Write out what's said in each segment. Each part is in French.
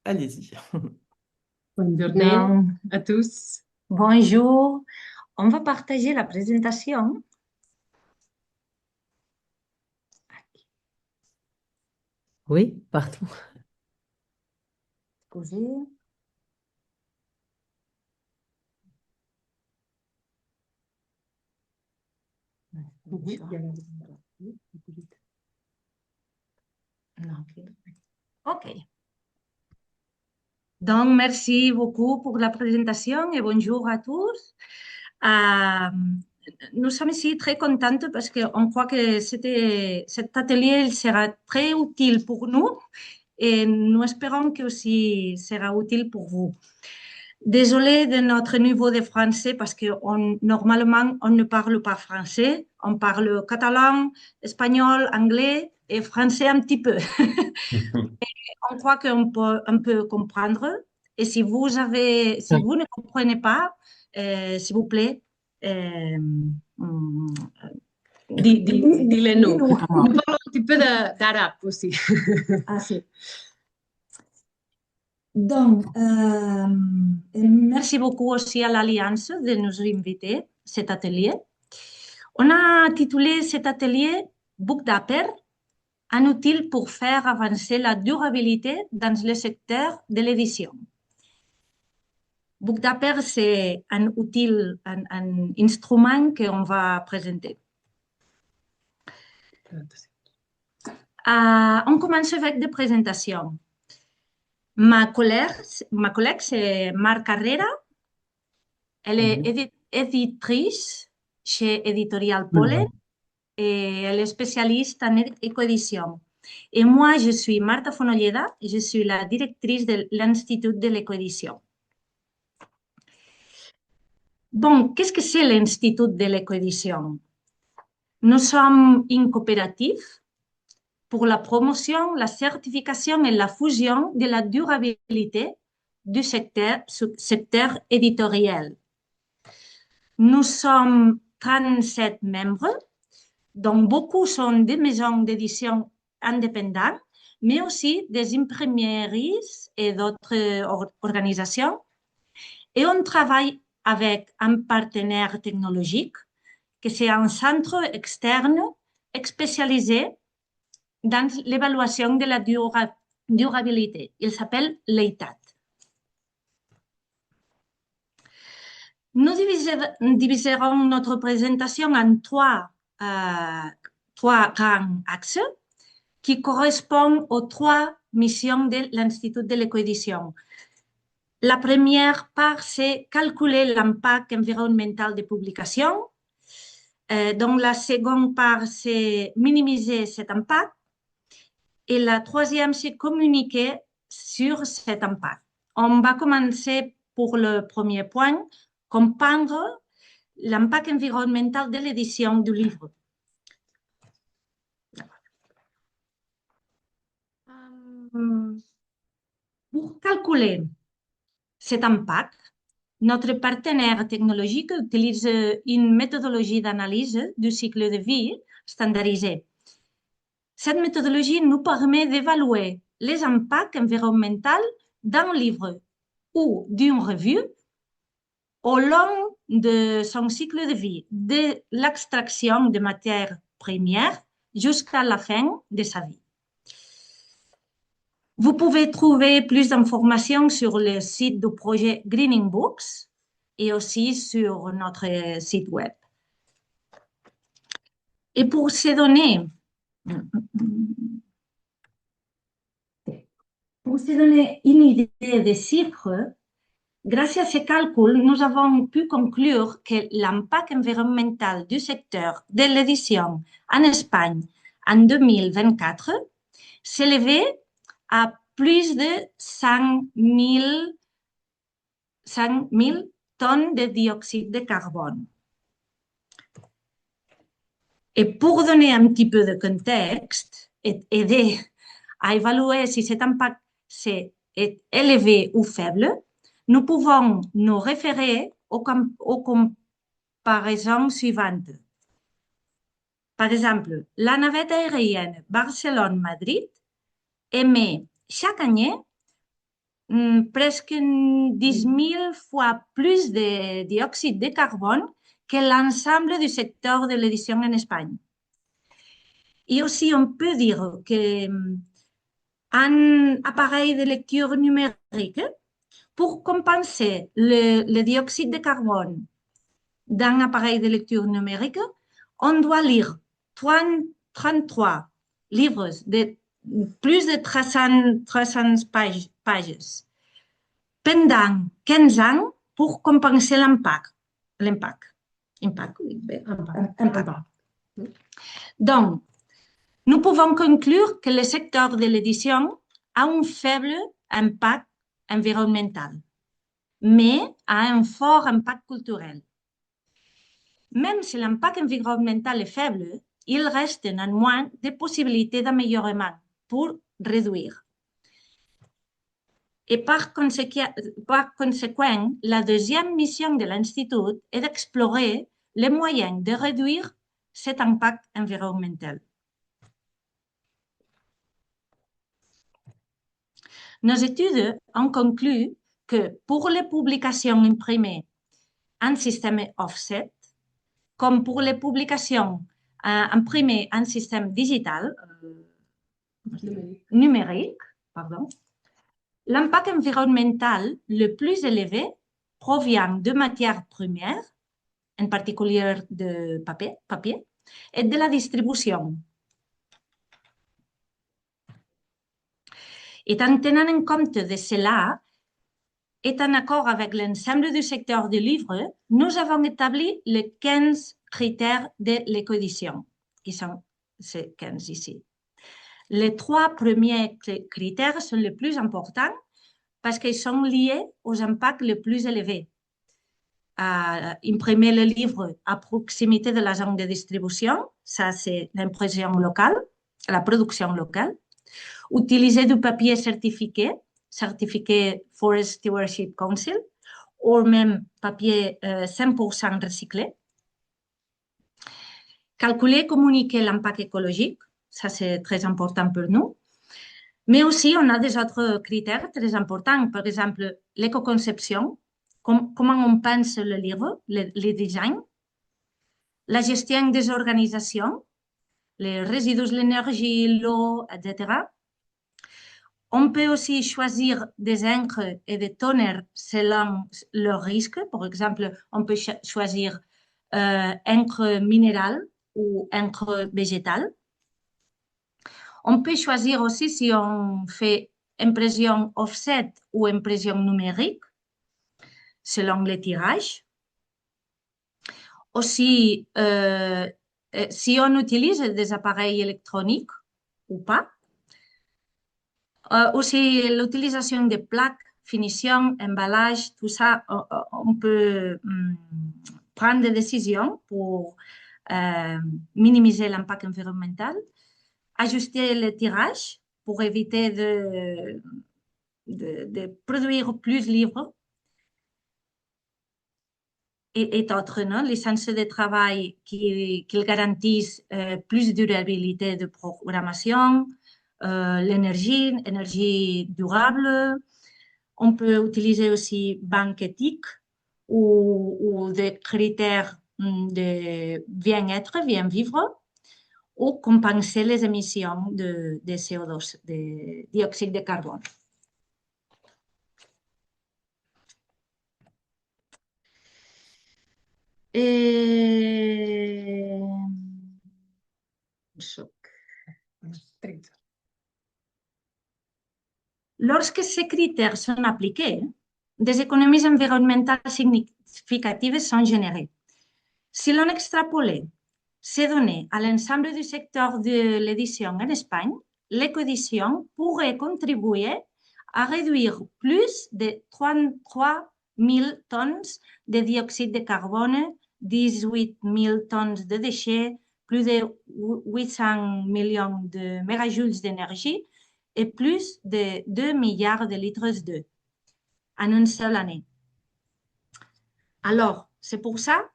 Allez-y. Bonne journée Donc, à tous. bonjour. On va partager la présentation. Oui, partout. Excusez. Mhm. Non. OK. Donc, merci beaucoup pour la présentation et bonjour à tous. Euh, nous sommes ici très contentes parce qu'on croit que cet atelier il sera très utile pour nous et nous espérons que aussi sera utile pour vous. Désolée de notre niveau de français parce que normalement, on ne parle pas français. On parle catalan, espagnol, anglais et français un petit peu. On croit qu'on peut un peu comprendre. Et si vous ne comprenez pas, s'il vous plaît, euh, hum, Dis-le-nous. dis-nous. Nous parlons un petit peu d'arabe aussi. Ah, si. Donc, merci beaucoup aussi à l'Alliance de nous inviter à cet atelier. On a titulé cet atelier Book Dapper, un outil pour faire avancer la durabilité dans le secteur de l'édition. Book Dapper, c'est un outil, un instrument qu'on va présenter. On commence avec des présentations. Ma collègue c'est Marc Carrera. Elle est Mhm. éditrice chez Éditorial Pollen Mhm. et elle est spécialiste en écoédition. Et moi, je suis Marta Fonolleda et je suis la directrice de l'Institut de l'écoédition. Bon, qu'est-ce que c'est l'Institut de l'écoédition? Nous sommes une coopérative pour la promotion, la certification et la fusion de la durabilité du secteur éditorial. Nous sommes 37 membres, dont beaucoup sont des maisons d'édition indépendantes, mais aussi des imprimeries et d'autres organisations. Et on travaille avec un partenaire technologique, que c'est un centre externe spécialisé dans l'évaluation de la durabilité. Il s'appelle l'EITAT. Nous diviserons notre présentation en trois grands axes qui correspondent aux trois missions de l'Institut de l'écoédition. La première part, c'est calculer l'impact environnemental des publications. Donc, la seconde part, c'est minimiser cet impact. Et la troisième, c'est communiquer sur cet impact. On va commencer pour le premier point, comprendre l'impact environnemental de l'édition du livre. Pour calculer cet impact, notre partenaire technologique utilise une méthodologie d'analyse du cycle de vie standardisée. Cette méthodologie nous permet d'évaluer les impacts environnementaux d'un livre ou d'une revue au long de son cycle de vie, de l'extraction de matières premières jusqu'à la fin de sa vie. Vous pouvez trouver plus d'informations sur le site du projet Greening Books et aussi sur notre site web. Et pour se donner une idée des chiffres, grâce à ces calculs, nous avons pu conclure que l'impact environnemental du secteur de l'édition en Espagne en 2024 s'élevait à plus de 5 000 tonnes de dioxyde de carbone. Et pour donner un petit peu de contexte et aider à évaluer si cet impact est élevé ou faible, nous pouvons nous référer aux comparaisons suivantes. Par exemple, la navette aérienne Barcelone-Madrid émet chaque année presque 10 000 fois plus de dioxyde de carbone que l'ensemble du secteur de l'édition en Espagne. Et aussi, on peut dire qu'un appareil de lecture numérique, pour compenser le dioxyde de carbone d'un appareil de lecture numérique, on doit lire 33 livres de plus de 300 pages pendant 15 ans pour compenser l'impact. Donc, nous pouvons conclure que le secteur de l'édition a un faible impact environnemental, mais a un fort impact culturel. Même si l'impact environnemental est faible, il reste néanmoins des possibilités d'amélioration pour réduire. Et par conséquent, la deuxième mission de l'Institut est d'explorer les moyens de réduire cet impact environnemental. Nos études ont conclu que pour les publications imprimées en système offset, comme pour les publications imprimées en système digital, numérique, l'impact environnemental le plus élevé provient de matières premières, en particulier de papier, et de la distribution. Et en tenant en compte de cela, et en accord avec l'ensemble du secteur du livre, nous avons établi les 15 critères de l'éco-édition, qui sont ces 15 ici. Les 3 premiers critères sont les plus importants parce qu'ils sont liés aux impacts les plus élevés. Imprimer le livre à proximité de la zone de distribution, ça c'est l'impression locale, la production locale. Utiliser du papier certifié Forest Stewardship Council, ou même papier 100% recyclé. Calculer et communiquer l'impact écologique, ça c'est très important pour nous. Mais aussi, on a des autres critères très importants, par exemple l'éco-conception, comment on pense le livre, le design, la gestion des organisations, les résidus, l'énergie, l'eau, etc. On peut aussi choisir des encres et des toners selon leur risque. Par exemple, on peut choisir encre minérale ou encre végétale. On peut choisir aussi si on fait impression offset ou impression numérique, selon les tirages. Aussi, si on utilise des appareils électroniques ou pas. Aussi, l'utilisation des plaques, finition, emballage, tout ça, on peut prendre des décisions pour minimiser l'impact environnemental. Ajuster le tirage pour éviter de produire plus de livres et d'autres, non? Les sens de travail qui garantissent plus de durabilité de programmation, l'énergie durable. On peut utiliser aussi banque éthique ou des critères de bien-être, bien vivre, ou compenser les émissions de CO2, de dioxyde de carbone. Et... Lorsque ces critères sont appliqués, des économies environnementales significatives sont générées. Si l'on extrapolait ces données à l'ensemble du secteur de l'édition en Espagne, l'éco-édition pourrait contribuer à réduire plus de 33 000 tonnes de dioxyde de carbone, 18 000 tonnes de déchets, plus de 800 millions de mégajoules d'énergie et plus de 2 milliards de litres d'eau en une seule année. Alors, c'est pour ça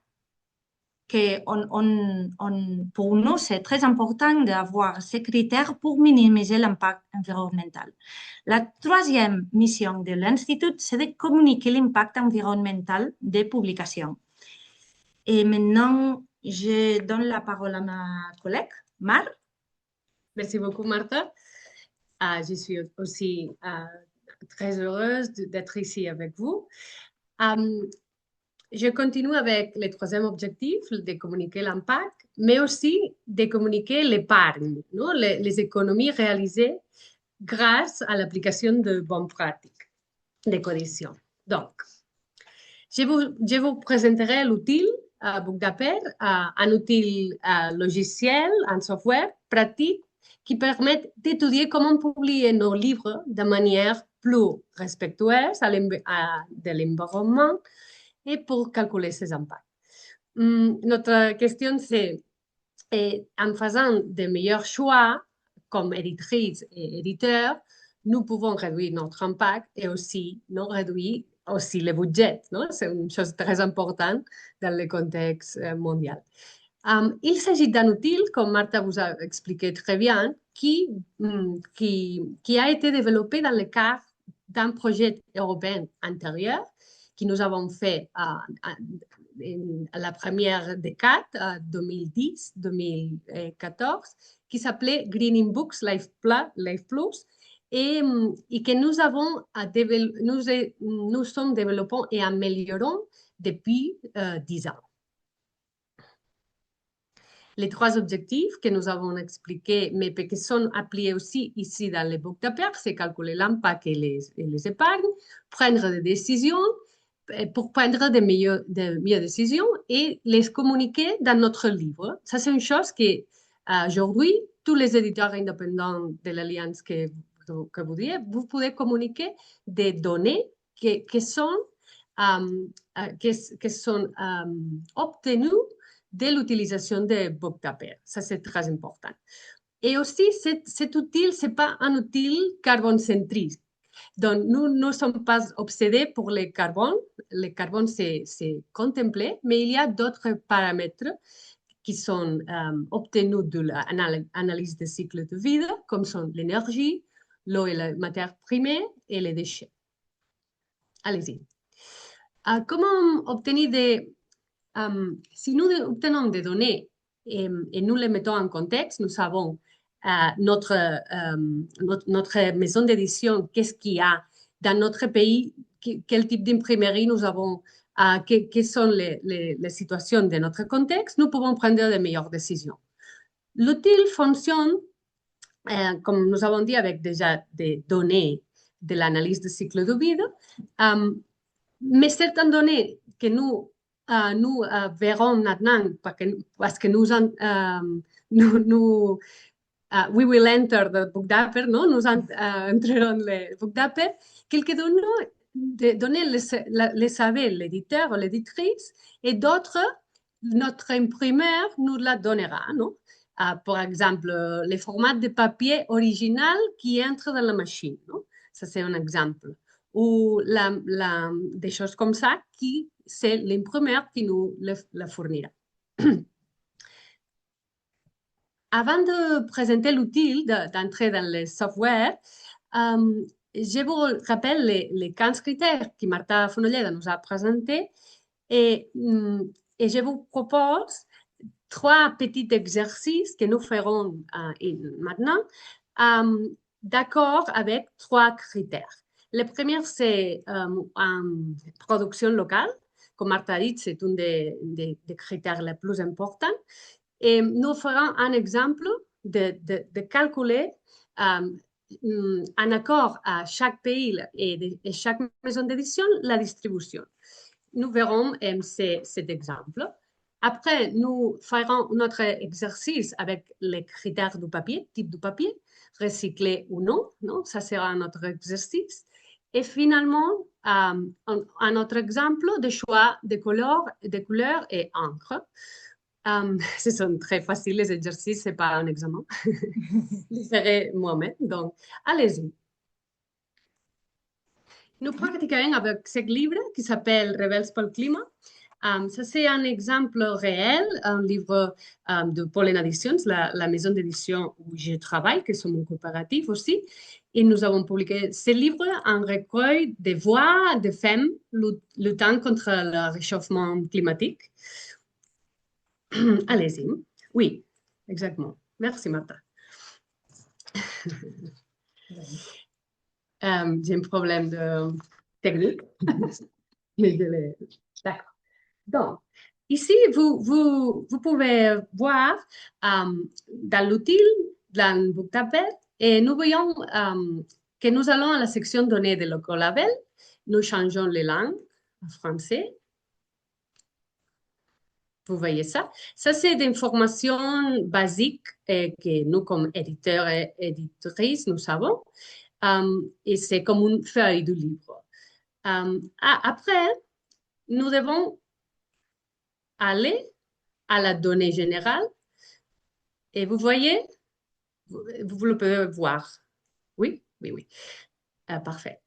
pour nous, c'est très important d'avoir ces critères pour minimiser l'impact environnemental. La troisième mission de l'Institut, c'est de communiquer l'impact environnemental des publications. Et maintenant, je donne la parole à ma collègue, Mar. Merci beaucoup, Martha. Je suis aussi très heureuse d'être ici avec vous. Je continue avec le troisième objectif, de communiquer l'impact, mais aussi de communiquer l'épargne, non? Les économies réalisées grâce à l'application de bonnes pratiques d'éco-édition. Donc, je vous présenterai l'outil Bookdaper, un outil logiciel, un software pratique qui permet d'étudier comment publier nos livres de manière plus respectueuse de l'environnement et pour calculer ses impacts. Notre question, c'est en faisant de meilleurs choix comme éditrice et éditeur, nous pouvons réduire notre impact et aussi réduire aussi le budget. C'est une chose très importante dans le contexte mondial. Il s'agit d'un outil, comme Martha vous a expliqué très bien, qui a été développé dans le cadre d'un projet européen antérieur que nous avons fait à la première décade, 2010-2014, qui s'appelait Greening Books Life Plus, et que nous sommes développés et améliorons depuis 10 ans. Les trois objectifs que nous avons expliqués, mais qui sont appelés aussi ici dans le Bookdaper, c'est calculer l'impact et les épargnes, prendre des décisions pour prendre de meilleures décisions et les communiquer dans notre livre. Ça, c'est une chose qu'aujourd'hui, tous les éditeurs indépendants de l'Alliance que vous dites, vous pouvez communiquer des données qui sont obtenues de l'utilisation de Bookdaper. Ça, c'est très important. Et aussi, cet outil, ce n'est pas un outil carbone-centrique. Donc, nous ne sommes pas obsédés pour le carbone. Le carbone, c'est contemplé, mais il y a d'autres paramètres qui sont obtenus de l'analyse des cycles de vie, comme sont l'énergie, l'eau et la matière première et les déchets. Allez-y. Comment obtenir des... si nous obtenons des données et nous les mettons en contexte, nous savons notre maison d'édition, qu'est-ce qu'il y a dans notre pays, quel type d'imprimerie nous avons, quelles sont les situations de notre contexte, nous pouvons prendre de meilleures décisions. L'outil fonctionne, comme nous avons dit, avec déjà des données de l'analyse de cycle de vie, mais certaines données que nous verrons maintenant, parce que we will enter the Bookdaper, no? Nous entrerons le Bookdaper. Quelques données les savait l'éditeur ou l'éditrice et d'autres, notre imprimeur nous la donnera. No? Par exemple, les formats de papier original qui entrent dans la machine. No? Ça, c'est un exemple. Ou des choses comme ça, c'est l'imprimeur qui nous la fournira. Avant de présenter l'outil, d'entrer dans le software, je vous rappelle les 15 critères que Martha Fonolleda nous a présentés et je vous propose 3 petits exercices que nous ferons maintenant d'accord avec 3 critères. Le premier, c'est une production locale. Comme Martha a dit, c'est un des critères les plus importants. Et nous ferons un exemple de calculer en accord à chaque pays et chaque maison d'édition la distribution. Nous verrons cet exemple. Après, nous ferons notre exercice avec les critères du papier, type du papier, recyclé ou non. Ça sera notre exercice. Et finalement, un autre exemple de choix de couleurs et encre. Ce sont très faciles les exercices, ce n'est pas un examen. Je les ferai moi-même, donc allez-y. Nous pratiquons avec ce livre qui s'appelle Rebels pel climat. Ça, c'est un exemple réel, un livre de Pollen Editions, la maison d'édition où je travaille, qui sont mon coopératif aussi. Et nous avons publié ce livre, un recueil de voix de femmes luttant contre le réchauffement climatique. Allez-y. Oui, exactement. Merci, Martha. J'ai un problème de technique. D'accord. Donc, ici, vous pouvez voir dans l'outil, dans le Booktablet, et nous voyons que nous allons à la section données de l'Ecolabel. Nous changeons les langues en français. Vous voyez ça? Ça, c'est des informations basiques que nous, comme éditeurs et éditrices, nous savons. Et c'est comme une feuille du livre. Après, nous devons aller à la donnée générale. Et vous voyez, vous le pouvez voir. Oui, oui, oui. Parfait.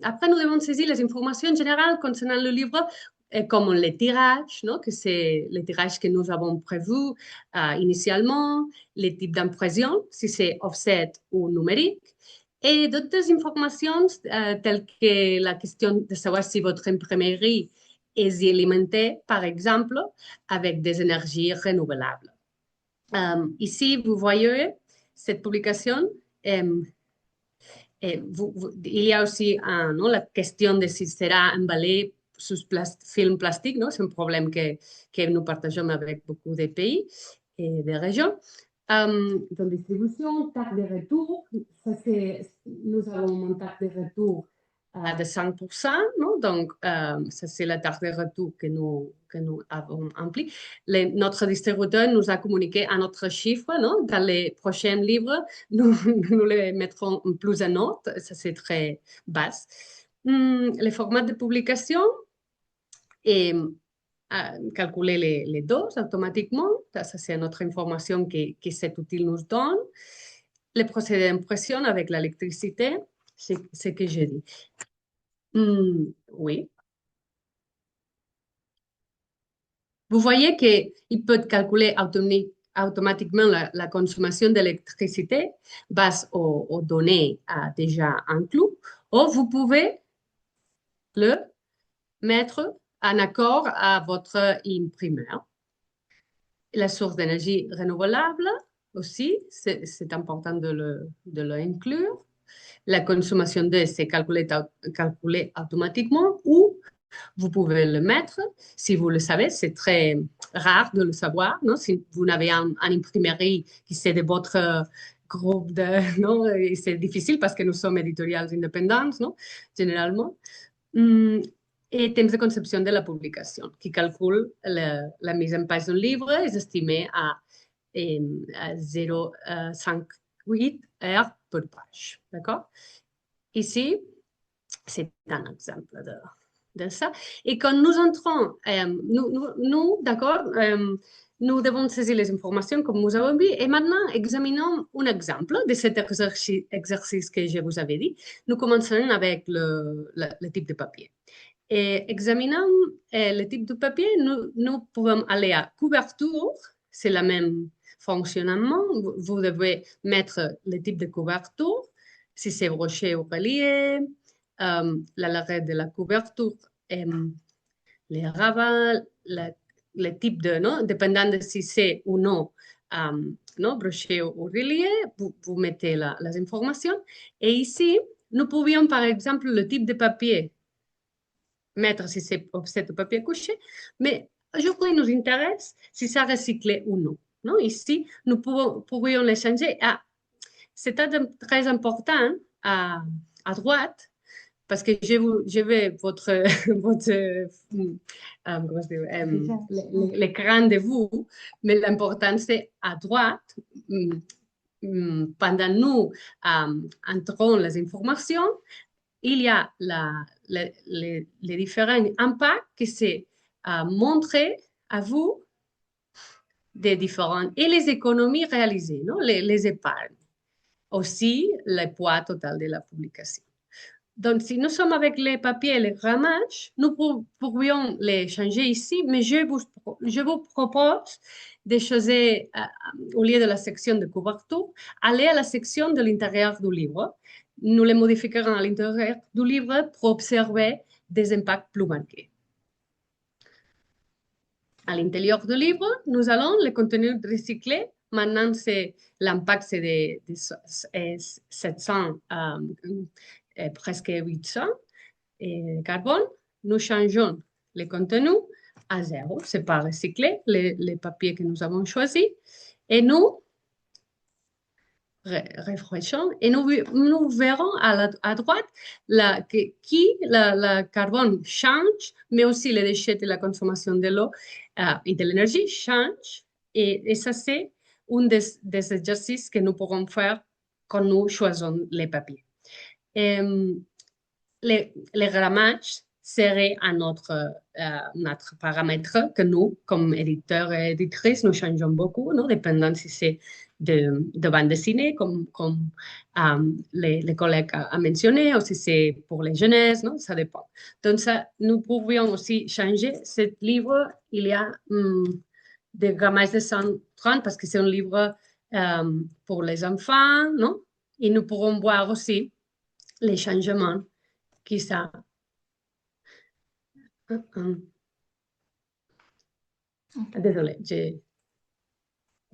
Après, nous devons saisir les informations générales concernant le livre, comme les tirages, non? Que c'est les tirages que nous avons prévus initialement, les types d'impression, si c'est offset ou numérique, et d'autres informations telles que la question de savoir si votre imprimerie est alimentée, par exemple, avec des énergies renouvelables. Ici, vous voyez cette publication. Il y a aussi non, la question de si sera emballé sous film plastique. C'est un problème que nous partageons avec beaucoup de pays et de régions. Dans distribution, taxe de retour, nous avons un taxe de retour de 5%, non? Donc, ça, c'est la taxe de retour que nous avons emplie. Notre distributeur nous a communiqué un autre chiffre, non? Dans les prochains livres, nous les mettrons plus en note, ça, c'est très basse. Les formats de publication et calculer les doses automatiquement, ça, c'est notre information que cet outil nous donne. Les procédés d'impression avec l'électricité, c'est ce que j'ai dit. Oui. Vous voyez qu'il peut calculer automatiquement la consommation d'électricité base aux données déjà inclus, ou vous pouvez le mettre en accord à votre imprimeur. La source d'énergie renouvelable aussi, c'est important de l'inclure. La consommation d'eau, c'est calculé automatiquement ou vous pouvez le mettre. Si vous le savez, c'est très rare de le savoir. Non? Si vous n'avez un imprimerie qui c'est de votre groupe, non? C'est difficile parce que nous sommes éditoriales indépendantes, non? Généralement. Et temps de conception de la publication, qui calcule la mise en page d'un livre, est estimé à 0,58 heures par page. D'accord? Ici, c'est un exemple de ça. Et quand nous entrons, nous d'accord, nous devons saisir les informations comme nous avons vu. Et maintenant, examinons un exemple de cet exercice que je vous avais dit. Nous commençons avec le type de papier. Et examinant le type de papier, nous pouvons aller à couverture, c'est le même fonctionnement. Vous devez mettre le type de couverture, si c'est broché ou relié, la largeur de la couverture, les ravins, le type de, non, dépendant de si c'est ou non, non broché ou relié, vous mettez les informations. Et ici, nous pouvions, par exemple, le type de papier mettre si c'est offset ou papier couché, mais aujourd'hui, il nous intéresse si ça recyclé ou non. Non? Ici, nous pourrions les changer. C'est très important à droite, parce que je vais votre l'écran de vous, mais l'important c'est à droite. Pendant nous entrons les informations, il y a les différents impacts que c'est montrer à vous des différents et les économies réalisées, non? Les épargnes. Aussi, le poids total de la publication. Donc, si nous sommes avec les papiers et les grammages, nous pourrions les changer ici, mais je vous propose de choisir, au lieu de la section de couverture, aller à la section de l'intérieur du livre. Nous les modifierons à l'intérieur du livre pour observer des impacts plus marqués. À l'intérieur du livre, nous allons le contenu recyclé. Maintenant, l'impact, c'est de 700, presque 800 carbone. Nous changeons le contenu à zéro. Ce n'est pas recyclé, les papiers que nous avons choisis. Et nous rafraîchissons et nous verrons à droite le carbone change, mais aussi les déchets de la consommation de l'eau et de l'énergie changent. Et ça, c'est un des exercices que nous pourrons faire quand nous choisissons les papiers. Les grammages seraient notre paramètre que nous, comme éditeurs et éditrices, nous changeons beaucoup, non? Dépendant si c'est de bande dessinée, comme les collègues ont mentionné, ou si c'est pour les jeunesses, non? Ça dépend. Donc, ça, nous pourrions aussi changer. Ce livre, il y a des grammages de 130 parce que c'est un livre pour les enfants, non? Et nous pourrons voir aussi les changements qui ça. Désolée, j'ai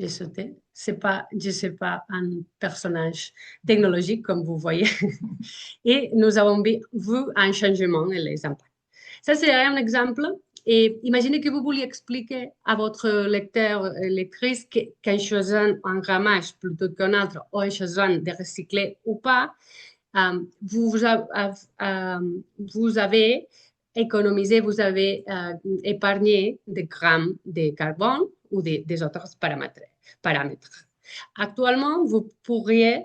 sauté. Je ne suis pas un personnage technologique, comme vous voyez. Et nous avons vu un changement et les impacts. Ça, c'est un exemple. Et imaginez que vous vouliez expliquer à votre lecteur, lectrice, qu'un choisissant un grammage plutôt qu'un autre, ou un choisissant de recycler ou pas, vous avez économisé, vous avez épargné des grammes de carbone ou des autres paramètres. Actuellement, vous pourriez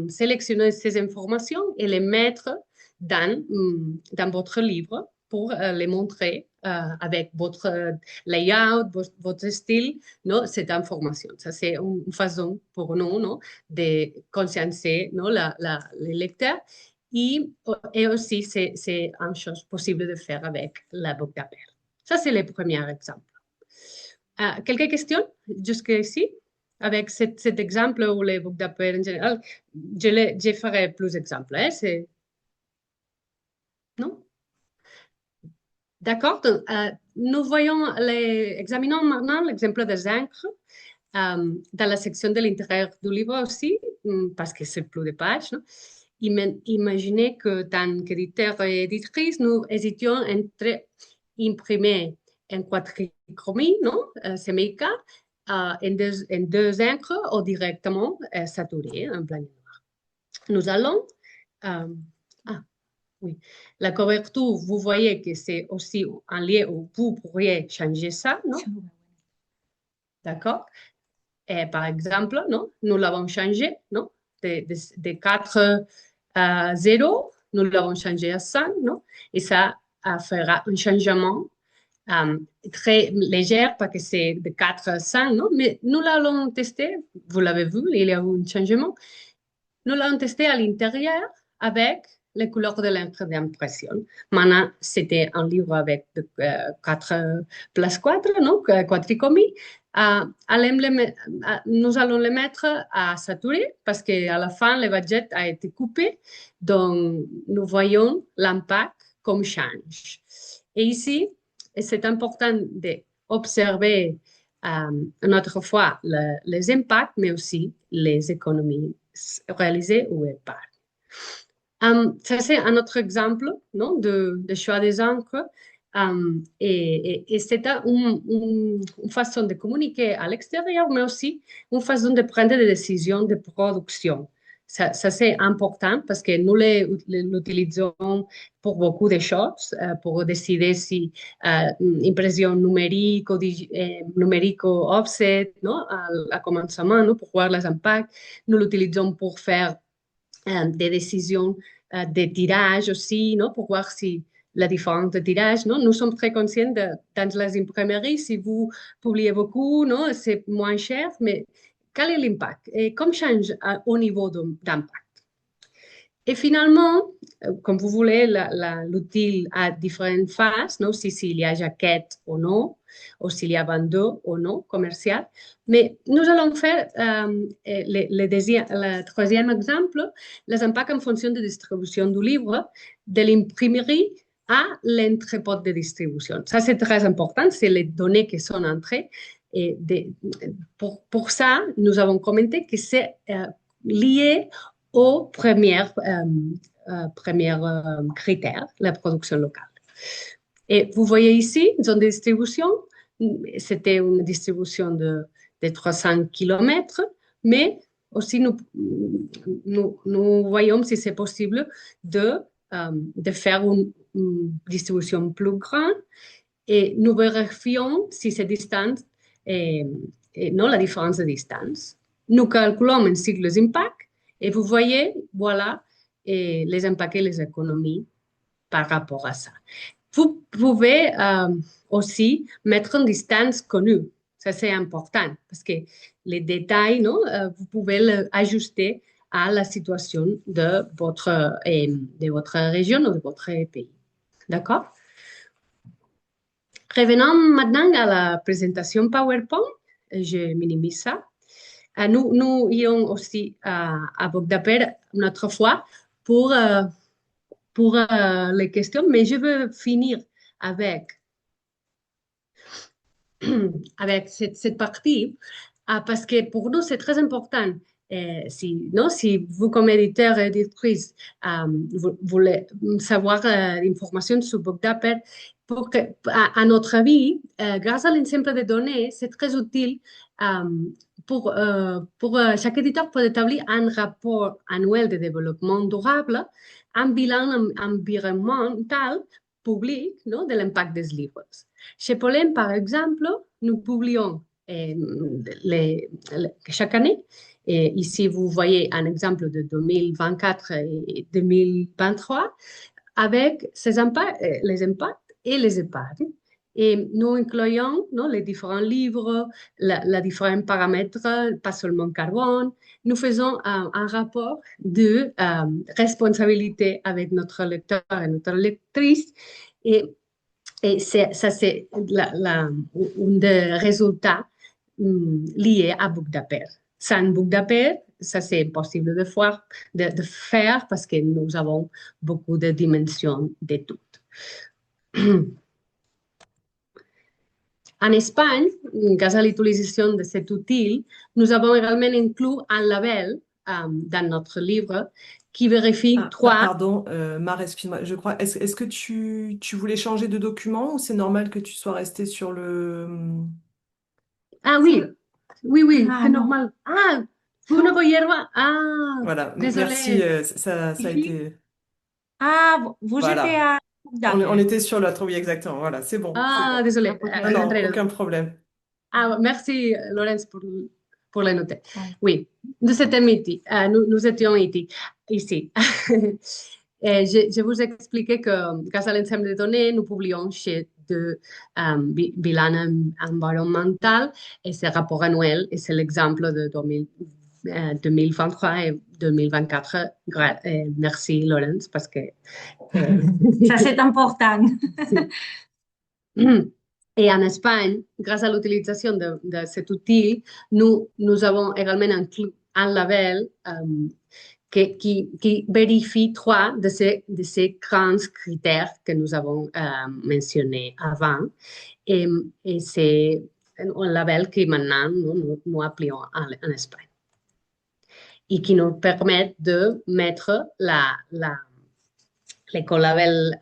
sélectionner ces informations et les mettre dans votre livre pour les montrer avec votre layout, votre style, non, cette information. Ça, c'est une façon pour nous, non, de conscientiser, non, les lecteurs. Et aussi, c'est une chose possible de faire avec la book d'appel. Ça, c'est le premier exemple. Quelques questions jusqu'ici? Avec cet exemple ou les books d'appel en général, je ferai plus d'exemples. Hein, non? D'accord. Nous examinons maintenant l'exemple des encres dans la section de l'intérieur du livre aussi, parce que c'est plus de pages. Non? Imaginez que, tant qu'éditeur et éditrice, nous hésitions entre imprimer en quadrichromie, non? CMYK, en deux encres ou directement saturé en blanc et noir. Nous allons... oui. La couverture, vous voyez que c'est aussi un lieu où vous pourriez changer ça, non? D'accord? Et par exemple, non? Nous l'avons changé, non? De 4 à 0, nous l'avons changé à 5, non? Et ça fera un changement très léger parce que c'est de 4 à 5, non? Mais nous l'allons tester, vous l'avez vu, il y a eu un changement. Nous l'avons testé à l'intérieur avec les couleurs de l'encre d'impression. Maintenant, c'était un livre avec 4 plus 4, non? Quadricomie. Nous allons le mettre à saturer parce qu'à la fin, le budget a été coupé. Donc, nous voyons l'impact comme change. Et ici, c'est important d'observer une autre fois les impacts, mais aussi les économies réalisées ou épargnées. Ça, c'est un autre exemple, non, de choix des encres. Et c'est une façon de communiquer à l'extérieur, mais aussi une façon de prendre des décisions de production. Ça c'est important parce que nous l'utilisons pour beaucoup de choses, pour décider si impression numérique ou offset, non, à commencement, non, pour voir les impacts. Nous l'utilisons pour faire des décisions de tirage aussi, non, pour voir si la différence de tirage, non, nous sommes très conscients dans les imprimeries, si vous publiez beaucoup, non, c'est moins cher, mais quel est l'impact et comment change au niveau d'impact? Et finalement, comme vous voulez, l'outil a différentes phases, non? S'il y a jaquette ou non, ou s'il y a bandeau ou non, commercial. Mais nous allons faire le troisième exemple, les impacts en fonction de distribution du livre, de l'imprimerie à l'entrepôt de distribution. Ça, c'est très important, c'est les données qui sont entrées. Et pour ça, nous avons commenté que c'est lié aux premières critères, la production locale. Et vous voyez ici, zone de distribution, c'était une distribution de 300 km, mais aussi nous voyons si c'est possible de faire une distribution plus grande et nous vérifions si c'est distance et non la différence de distance. Nous calculons en cycles d'impact et vous voyez, voilà, les impacts et les économies par rapport à ça. Vous pouvez aussi mettre une distance connue. Ça, c'est important parce que les détails, non, vous pouvez l'ajuster à la situation de votre région ou de votre pays. D'accord? Revenons maintenant à la présentation PowerPoint. Je minimise ça. Nous irons aussi à Bogdapere une autre fois pour les questions, mais je veux finir avec, avec cette partie parce que pour nous, c'est très important. Si vous, comme éditeur et éditrice, vous voulez savoir l'information sur Bogdapere, à notre avis, grâce à l'ensemble de données, c'est très utile pour chaque éditeur pour établir un rapport annuel de développement durable, un bilan environnemental public, non, de l'impact des livres. Chez Pollen, par exemple, nous publions chaque année. Et ici, vous voyez un exemple de 2024 et 2023 avec les impacts et les épargnes. Et nous incluons les différents livres, les différents paramètres, pas seulement carbone. Nous faisons un rapport de responsabilité avec notre lecteur et notre lectrice. Et ça, c'est un des résultats liés à Bogdapere. Sans Bogdapere, ça, c'est impossible de faire parce que nous avons beaucoup de dimensions d'études. En Espagne, grâce à l'utilisation de cet outil, nous avons également inclus un label dans notre livre qui vérifie trois... Pardon, Mar, excuse-moi, je crois. Est-ce que tu voulais changer de document ou c'est normal que tu sois resté sur le... Ah oui, oui, Ah, c'est non. normal. Ah, vous ne voyez pas. Ah, Voilà, désolé. merci, ça a été... Ah, vous Voilà. étiez à On Bogdapere. était sur l'autre, oui, exactement. Voilà, c'est bon, c'est Ah, bon. désolé. Ah, Non, non, aucun problème. Ah, merci, Laurence, pour les noter. Ouais. Oui, nous étions ici. Je vous expliquais que grâce à l'ensemble de données, nous publions chez de bilan environnemental et ce rapport annuel, et c'est l'exemple de 2023 et 2024. Merci, Laurence, parce que... Ça, c'est important. Et en Espagne, grâce à l'utilisation de cet outil, nous avons également inclus un label qui vérifie trois de ces grands critères que nous avons mentionnés avant. Et c'est un label que maintenant nous appelons en Espagne et qui nous permet de mettre l'écolabel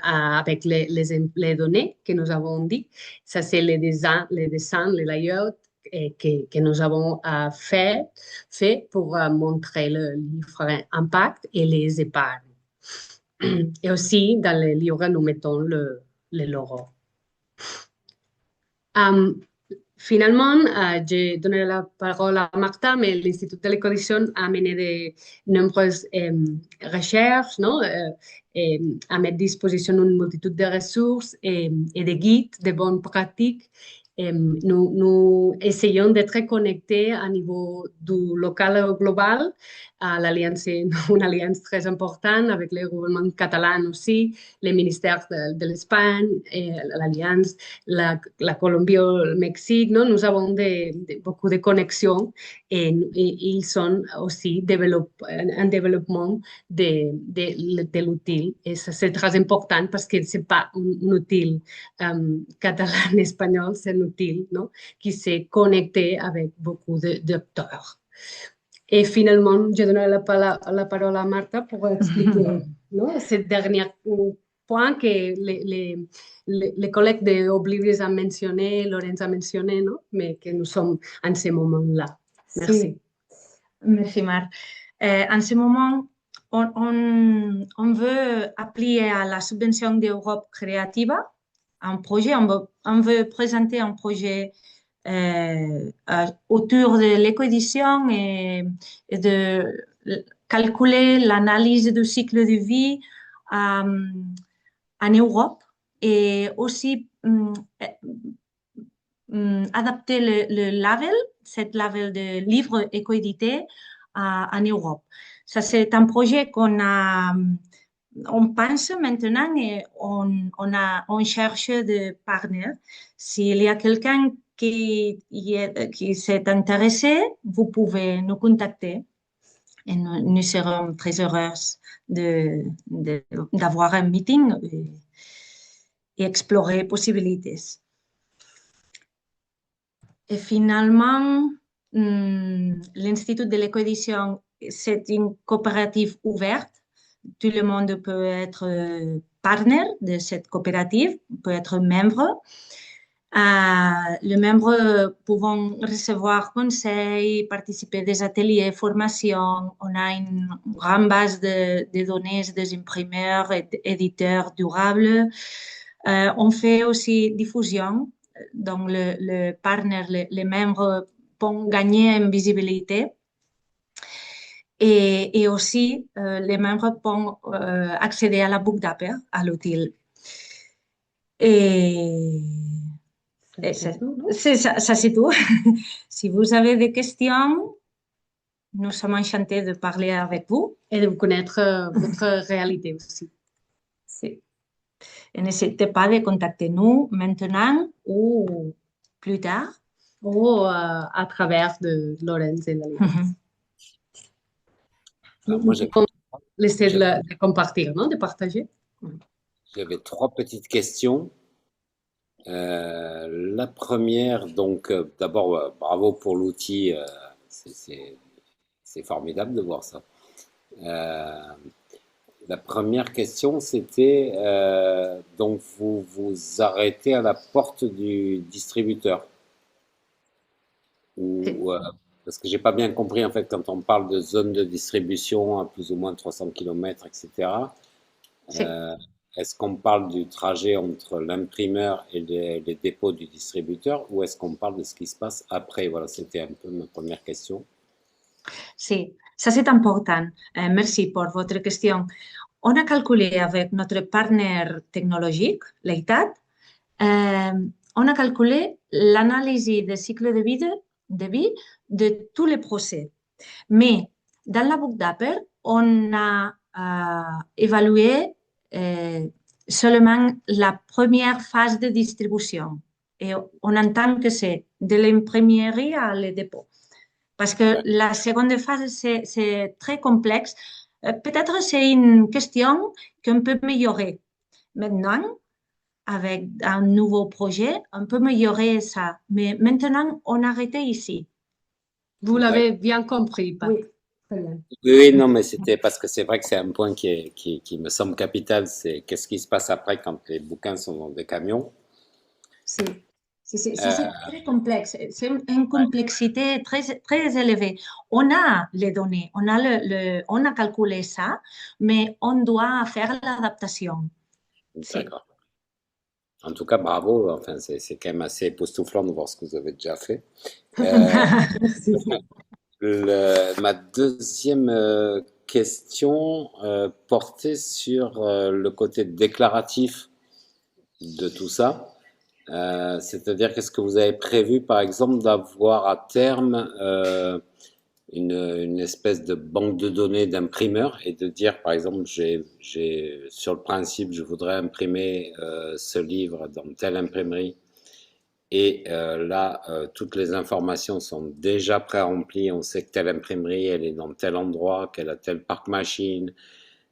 avec les données que nous avons dit. Ça, c'est les dessins, les layouts que nous avons fait pour montrer le livre impact et les épargnes. Et aussi, dans le livre, nous mettons le logo. Finalement, je donnerai la parole à Martha, mais l'Institut de l'économie a mené de nombreuses recherches, à mettre à disposition une multitude de ressources et de guides de bonnes pratiques Nous essayons d'être connectés à niveau du local au global. L'Alliance est une alliance très importante avec le gouvernement catalan aussi, les ministères de l'Espagne, l'Alliance, la Colombie, le Mexique. Non? Nous avons beaucoup de connexions et ils sont aussi en développement de l'outil. Et ça, c'est très important parce que ce n'est pas un outil catalan-espagnol, c'est un outil no? Qui s'est connecté avec beaucoup d'acteurs. Et finalement, je donnerai la parole à Martha pour expliquer no? Ce dernier point que les collègues d'Oblivious ont mentionné, Lorenz a mentionné, no? Mais que nous sommes en ce moment-là. Merci. Sí. Merci, Mar. En ce moment, on veut appeler à la subvention d'Europe Creativa un projet, on veut présenter un projet autour de l'éco-édition et de calculer l'analyse du cycle de vie en Europe et aussi adapter le label, cette label de livres éco-édités en Europe. Ça, c'est un projet on pense maintenant et on cherche des partenaires. S'il y a quelqu'un qui s'est intéressé, vous pouvez nous contacter et nous serons très heureux d'avoir un meeting et explorer les possibilités. Et finalement, l'Institut de l'éco-édition, c'est une coopérative ouverte. Tout le monde peut être partenaire de cette coopérative, peut être membre. Les membres peuvent recevoir conseils, participer des ateliers, formations. On a une grande base de données des imprimeurs et éditeurs durables. On fait aussi diffusion. Donc, les partenaires, les membres peuvent gagner en visibilité. Et aussi, les membres peuvent accéder à la Book Dapper, à l'outil. Et ça, c'est tout. Si vous avez des questions, nous sommes enchantés de parler avec vous. Et de connaître votre réalité aussi. Et n'hésitez pas de contacter nous maintenant ou plus tard. Ou à travers de Lorenz et l'Alliance. Moi, laisser de compartir, non? De partager. J'avais 3 petites questions. La première, donc, d'abord, bravo pour l'outil. C'est formidable de voir ça. La première question, c'était, donc, vous vous arrêtez à la porte du distributeur. Parce que j'ai pas bien compris, en fait, quand on parle de zone de distribution à plus ou moins 300 km, etc. Est-ce qu'on parle du trajet entre l'imprimeur et les dépôts du distributeur ou est-ce qu'on parle de ce qui se passe après? Voilà, c'était un peu ma première question. Sí, ça c'est important. Merci pour votre question. On a calculé avec notre partenaire technologique, l'EITAD, on a calculé l'analyse des cycles de vie de tous les procès. Mais dans la Book Dapper, on a évalué seulement la première phase de distribution. Et on entend que c'est de l'imprimerie à le dépôt. Parce que la seconde phase, c'est très complexe. Peut-être c'est une question qu'on peut améliorer. Maintenant, avec un nouveau projet, on peut améliorer ça. Mais maintenant, on arrête ici. Vous l'avez bien compris, Pat. Oui. Oui, non, mais c'était parce que c'est vrai que c'est un point qui me semble capital, c'est qu'est-ce qui se passe après quand les bouquins sont dans des camions. C'est très complexe, c'est une complexité très élevée. On a les données, on a calculé ça, mais on doit faire l'adaptation. D'accord. En tout cas, bravo. Enfin, c'est quand même assez époustouflant de voir ce que vous avez déjà fait. Ma deuxième question portait sur le côté déclaratif de tout ça. C'est-à-dire qu'est-ce que vous avez prévu, par exemple, d'avoir à terme une espèce de banque de données d'imprimeurs et de dire, par exemple, sur le principe, je voudrais imprimer ce livre dans telle imprimerie et là, toutes les informations sont déjà pré-remplies. On sait que telle imprimerie, elle est dans tel endroit, qu'elle a tel parc machine,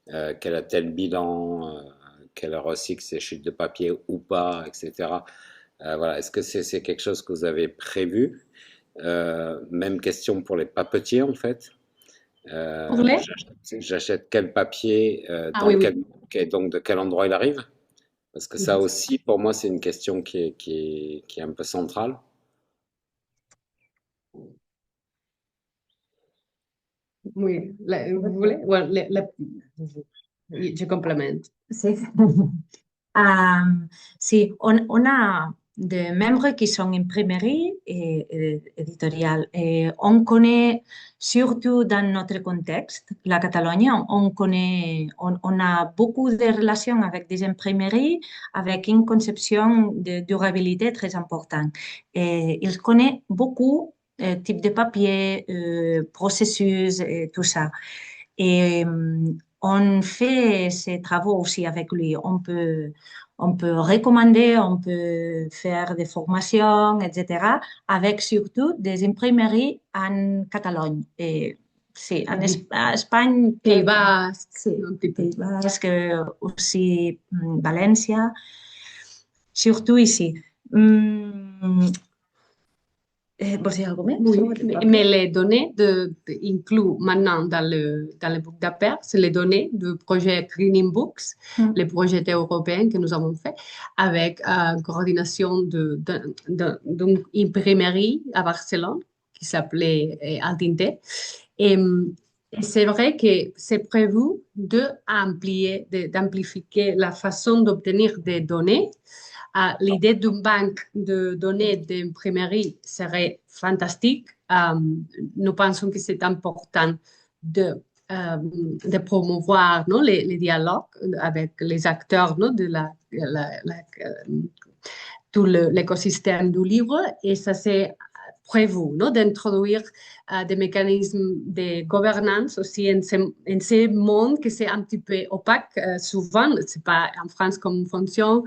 qu'elle a tel bilan, qu'elle recycle ses chutes de papier ou pas, etc. Voilà. Est-ce que c'est quelque chose que vous avez prévu? Même question pour les papetiers, en fait. Pour les? J'achète quel papier, Ah dans oui, quel, oui. donc de quel endroit il arrive? Parce que ça Mhm. aussi, pour moi, c'est une question qui est un peu centrale. Oui, vous voulez? Bueno, je complémente. Sí. Sí, on a des membres qui sont imprimerie et éditoriale. Et on connaît, surtout dans notre contexte, la Catalogne, on a beaucoup de relations avec des imprimeries avec une conception de durabilité très importante. Et ils connaissent beaucoup type de papier, processus et tout ça. Et on fait ces travaux aussi avec lui. On peut recommander, on peut faire des formations, etc., avec surtout des imprimeries en Catalogne. Et sí, en Espagne, Pays Basque, sí, un petit peu. Pays Basque, aussi Valencia, surtout ici. ¿Vos decís algo más? Oui, mais les données incluent maintenant dans le book d'affaires, c'est les données du projet Greening Books, les projets européens que nous avons fait avec coordination d'une imprimerie à Barcelone qui s'appelait Altinte. Et c'est vrai que c'est prévu d'amplifier la façon d'obtenir des données. L'idée d'une banque de données d'imprimerie serait fantastique. Nous pensons que c'est important de promouvoir, non, les dialogues avec les acteurs, non, de tout l'écosystème du livre et ça c'est prévu, non, d'introduire des mécanismes de gouvernance aussi en ce monde que c'est un petit peu opaque. Souvent, c'est pas en France comme fonctionne,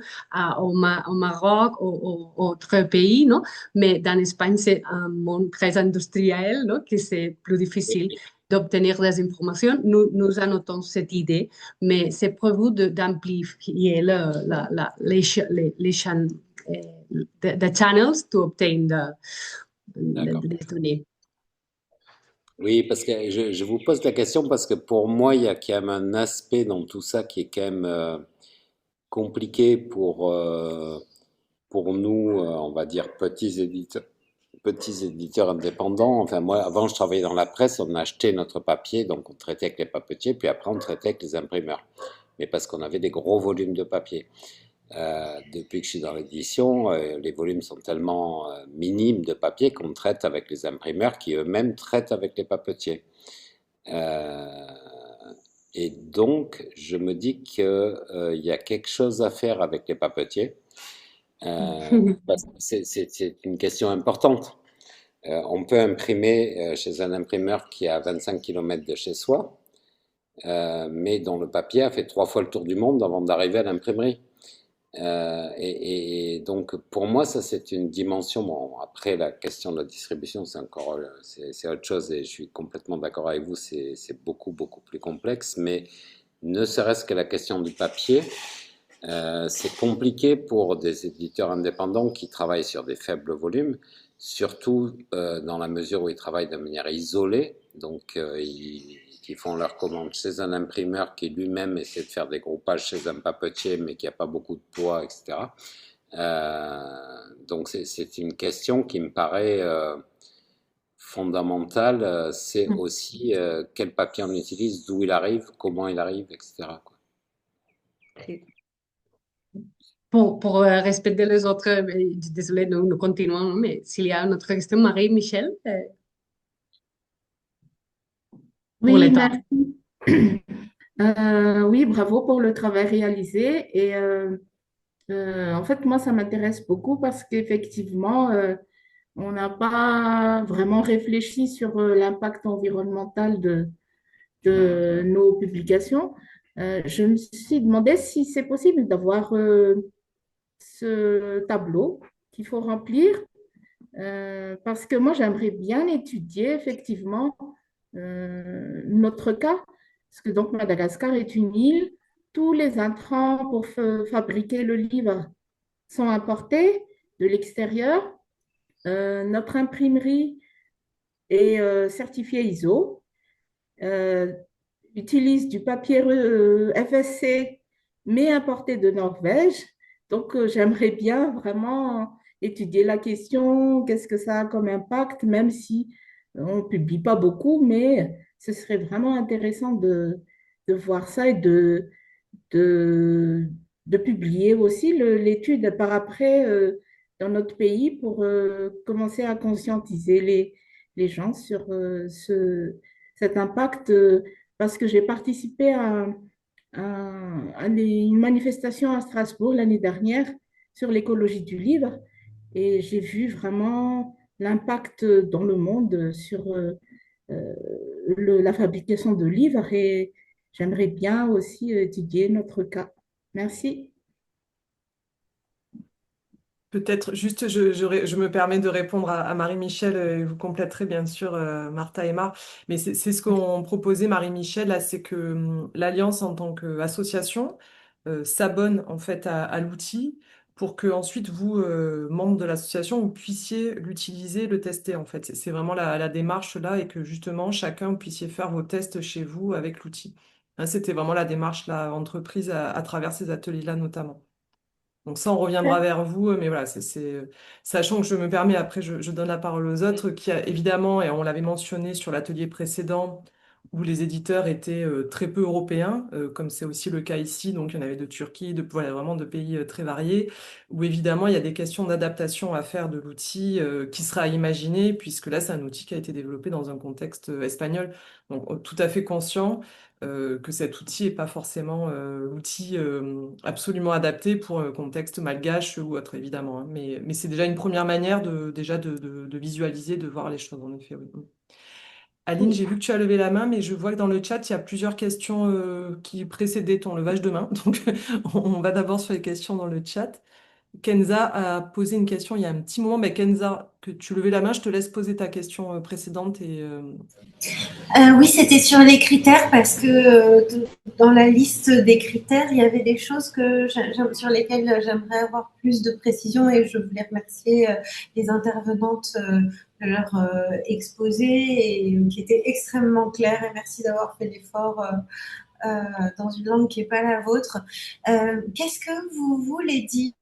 au Maroc, ou autres pays, non? Mais dans l'Espagne, c'est un monde très industriel, non? Que c'est plus difficile d'obtenir des informations. Nous annotons cette idée, mais c'est prévu d'amplifier les chaînes, the channels to obtain D'accord. les données. Oui, parce que je vous pose la question parce que pour moi, il y a quand même un aspect dans tout ça qui est quand même compliqué pour nous, on va dire petits éditeurs indépendants. Enfin, moi, avant, je travaillais dans la presse, on achetait notre papier, donc on traitait avec les papetiers, puis après, on traitait avec les imprimeurs. Mais parce qu'on avait des gros volumes de papier. Depuis que je suis dans l'édition, les volumes sont tellement minimes de papier qu'on traite avec les imprimeurs qui eux-mêmes traitent avec les papetiers. Euh, et donc, je me dis qu'il y a quelque chose à faire avec les papetiers. Parce que c'est une question importante. On peut imprimer chez un imprimeur qui est à 25 km de chez soi, mais dont le papier a fait 3 fois le tour du monde avant d'arriver à l'imprimerie. Et donc, pour moi, ça, c'est une dimension. Bon, après, la question de la distribution, c'est encore, c'est autre chose, et je suis complètement d'accord avec vous, c'est beaucoup, beaucoup plus complexe, mais ne serait-ce que la question du papier, c'est compliqué pour des éditeurs indépendants qui travaillent sur des faibles volumes, surtout dans la mesure où ils travaillent de manière isolée, donc qui font leurs commandes chez un imprimeur qui lui-même essaie de faire des groupages chez un papetier mais qui n'a pas beaucoup de poids, etc. Donc c'est une question qui me paraît fondamentale. C'est aussi quel papier on utilise, d'où il arrive, comment il arrive, etc., quoi. Pour respecter les autres, désolé, nous continuons, mais s'il y a une autre question, Marie-Michel, pour Oui, le temps. merci. Oui, bravo pour le travail réalisé. Et En fait, moi, ça m'intéresse beaucoup parce qu'effectivement, on n'a pas vraiment réfléchi sur l'impact environnemental de nos publications. Je me suis demandé si c'est possible d'avoir ce tableau qu'il faut remplir, parce que moi, j'aimerais bien étudier effectivement notre cas, parce que donc Madagascar est une île, tous les intrants pour fabriquer le livre sont importés de l'extérieur. Notre imprimerie est certifiée ISO, euh, utilise du papier FSC, mais importé de Norvège. Donc, j'aimerais bien vraiment étudier la question, qu'est-ce que ça a comme impact, même si on ne publie pas beaucoup, mais ce serait vraiment intéressant de voir ça et de, de publier aussi l'étude par après dans notre pays pour commencer à conscientiser les gens sur cet impact, parce que j'ai participé une manifestation à Strasbourg l'année dernière sur l'écologie du livre et j'ai vu vraiment l'impact dans le monde sur euh, la fabrication de livres et j'aimerais bien aussi étudier notre cas. Merci. Peut-être juste, je me permets de répondre à Marie-Michel, et vous compléterez bien sûr Martha et Mar, mais c'est ce qu'on proposait Marie-Michel, là, c'est que l'Alliance en tant qu'association s'abonne en fait à l'outil pour que ensuite vous, membres de l'association, vous puissiez l'utiliser, le tester en fait. C'est vraiment la démarche là et que justement chacun vous puissiez faire vos tests chez vous avec l'outil. Hein, c'était vraiment la démarche là, entreprise à travers ces ateliers-là notamment. Donc ça, on reviendra vers vous, mais voilà, sachant que je me permets, après je donne la parole aux autres, qui a évidemment, et on l'avait mentionné sur l'atelier précédent, où les éditeurs étaient très peu européens, comme c'est aussi le cas ici, donc il y en avait de Turquie, voilà, vraiment de pays très variés, où évidemment il y a des questions d'adaptation à faire de l'outil qui sera à imaginer, puisque là c'est un outil qui a été développé dans un contexte espagnol, donc tout à fait conscient que cet outil n'est pas forcément l'outil absolument adapté pour un contexte malgache ou autre, évidemment. Hein. Mais c'est déjà une première manière de visualiser, de voir les choses, en effet. Oui. Aline, j'ai vu que tu as levé la main, mais je vois que dans le chat, il y a plusieurs questions qui précédaient ton levage de main. Donc, on va d'abord sur les questions dans le chat. Kenza a posé une question il y a un petit moment. Mais Kenza, que tu levais la main, je te laisse poser ta question précédente et Oui, c'était sur les critères parce que dans la liste des critères, il y avait des choses sur lesquelles j'aimerais avoir plus de précision et je voulais remercier les intervenantes de leur exposé et qui était extrêmement clair et merci d'avoir fait l'effort dans une langue qui n'est pas la vôtre. Qu'est-ce que vous voulez dire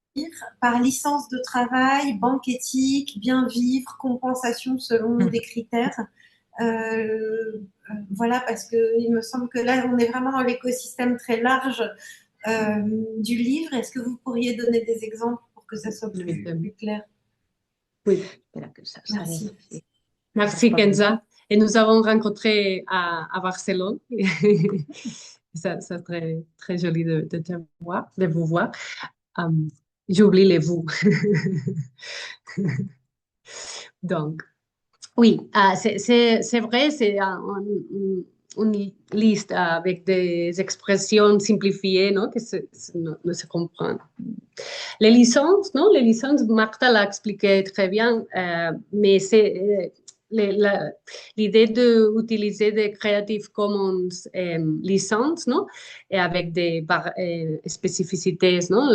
par licence de travail, banque éthique, bien vivre, compensation selon des critères? Voilà, parce qu'il me semble que là, on est vraiment dans l'écosystème très large du livre. Est-ce que vous pourriez donner des exemples pour que ça soit plus clair? Oui. Merci. Merci Kenza. Et nous avons rencontré à Barcelone. C'est très, très joli de te voir, de vous voir. J'oublie les vous. Donc, oui, c'est vrai, c'est une liste avec des expressions simplifiées, non, ne se comprennent. Les licences, non, les licences, Martha l'a expliqué très bien, mais c'est l'idée d'utiliser des Creative Commons licences, non, et avec des spécificités, non,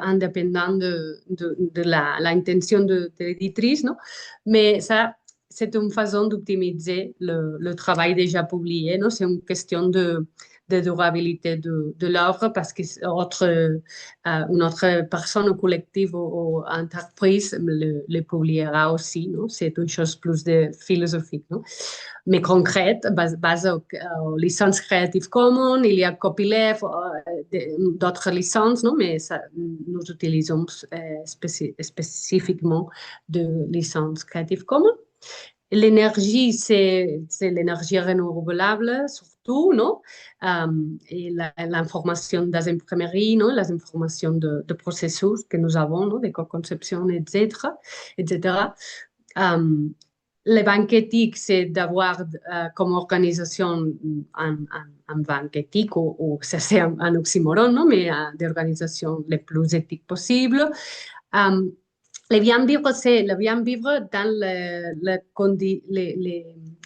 indépendantes de l'intention de l'éditrice, non, mais ça, c'est une façon d'optimiser le travail déjà publié, non, c'est une question de durabilité de l'œuvre parce que une autre personne ou collectif ou entreprise le publiera aussi. Non? C'est une chose plus de philosophique, non? Mais concrète, basée aux licences Creative Commons, il y a copyleft, d'autres licences, non? Mais ça, nous utilisons spécifiquement de licences Creative Commons. L'énergie, c'est l'énergie renouvelable surtout, non? Et l'information des imprimeries, non? Les informations de processus que nous avons, non? De co-conception, etc., etc. Euh, les banques éthiques, c'est d'avoir comme organisation un banque éthique, ou ça c'est un oxymoron, non? Mais d'organisation les plus éthiques possible. Euh, le bien vivre, c'est le bien vivre dans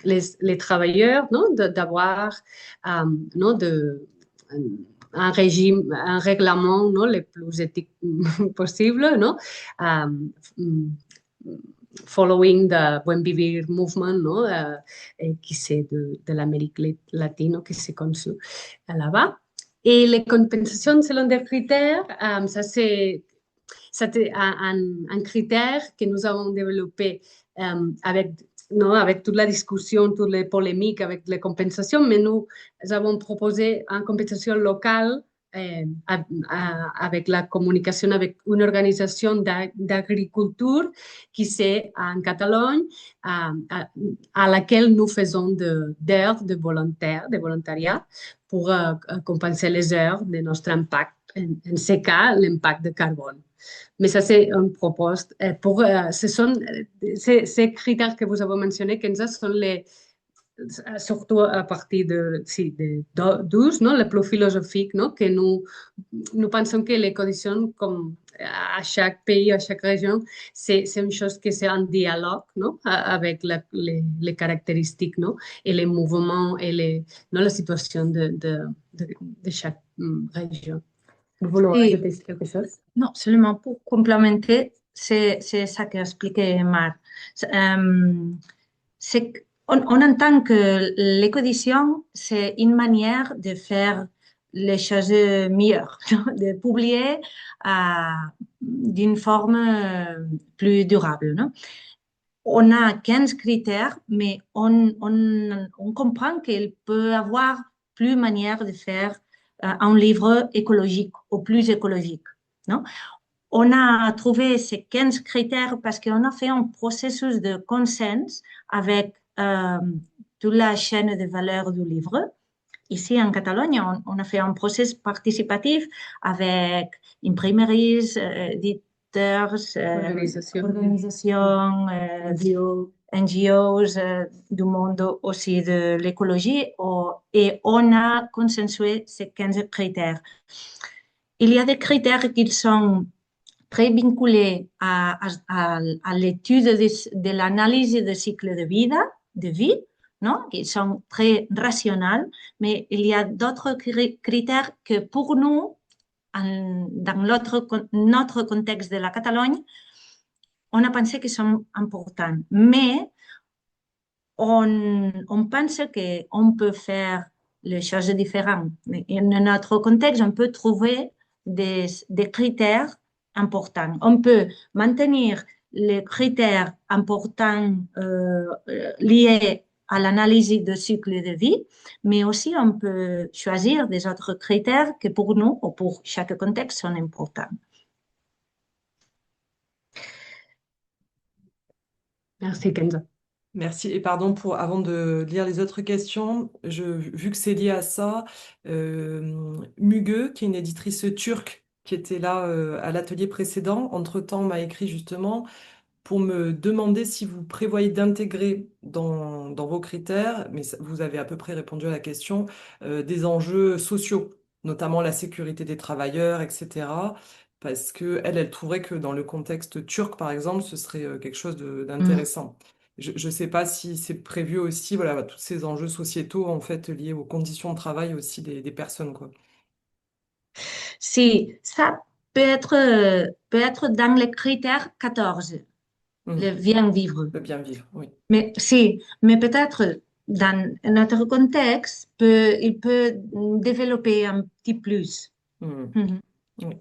les travailleurs, non? D'avoir non? Un régime, un règlement, non? Le plus éthique possible, non? Following the Buen Vivir Movement, non? Qui c'est de l'Amérique latine, qui s'est conçu là-bas. Et les compensations selon des critères, ça c'est c'était un critère que nous avons développé avec, non, avec toute la discussion, toutes les polémiques avec les compensations, mais nous avons proposé une compensation locale avec la communication avec une organisation d'agriculture qui c'est en Catalogne, à laquelle nous faisons d'heures de volontaires, de volontariat, pour compenser les heures de notre impact, en ce cas, l'impact de carbone. Mais ça, c'est une proposte. Ce sont ces critères que vous avez mentionnés, Kenza, sont surtout à partir de 12, non? Le plus philosophique, non? Que nous pensons que les conditions, comme à chaque pays, à chaque région, c'est une chose que c'est un dialogue, non? Avec les caractéristiques, non? Et les mouvements et non, la situation de chaque région. Vous voulez ajouter quelque chose? Non, seulement pour complémenter, c'est ça qu'expliquait Mar. On entend que l'éco-édition, c'est une manière de faire les choses mieux, de publier d'une forme plus durable. Non? On a 15 critères, mais on comprend qu'il peut y avoir plus manières de faire un livre écologique ou plus écologique. Non? On a trouvé ces 15 critères parce qu'on a fait un processus de consensus avec toute la chaîne de valeur du livre. Ici, en Catalogne, on a fait un processus participatif avec imprimeries, éditeurs, organisations, NGOs du monde aussi de l'écologie, et on a consensué ces 15 critères. Il y a des critères qui sont très vinculés à l'étude de l'analyse de cycle de vie, non? Qui sont très rationnels, mais il y a d'autres critères que pour nous, dans notre contexte de la Catalogne, on a pensé qu'ils sont importants. Mais on pense qu'on peut faire les choses différentes. Dans notre contexte, on peut trouver des critères importants. On peut maintenir les critères importants liés à l'analyse de cycle de vie, mais aussi on peut choisir des autres critères qui pour nous ou pour chaque contexte sont importants. Merci, Kenza. Merci. Et pardon avant de lire les autres questions, vu que c'est lié à ça, Müge, qui est une éditrice turque qui était là à l'atelier précédent, entre-temps m'a écrit justement pour me demander si vous prévoyez d'intégrer dans vos critères, mais vous avez à peu près répondu à la question, des enjeux sociaux, notamment la sécurité des travailleurs, etc. Parce qu'elle trouverait que dans le contexte turc, par exemple, ce serait quelque chose d'intéressant. Je ne sais pas si c'est prévu aussi, voilà, tous ces enjeux sociétaux en fait liés aux conditions de travail aussi des personnes, quoi. Si, ça peut être dans les critères 14, le bien vivre. Le bien vivre, oui. Mais peut-être dans notre contexte, il peut développer un petit plus. Oui.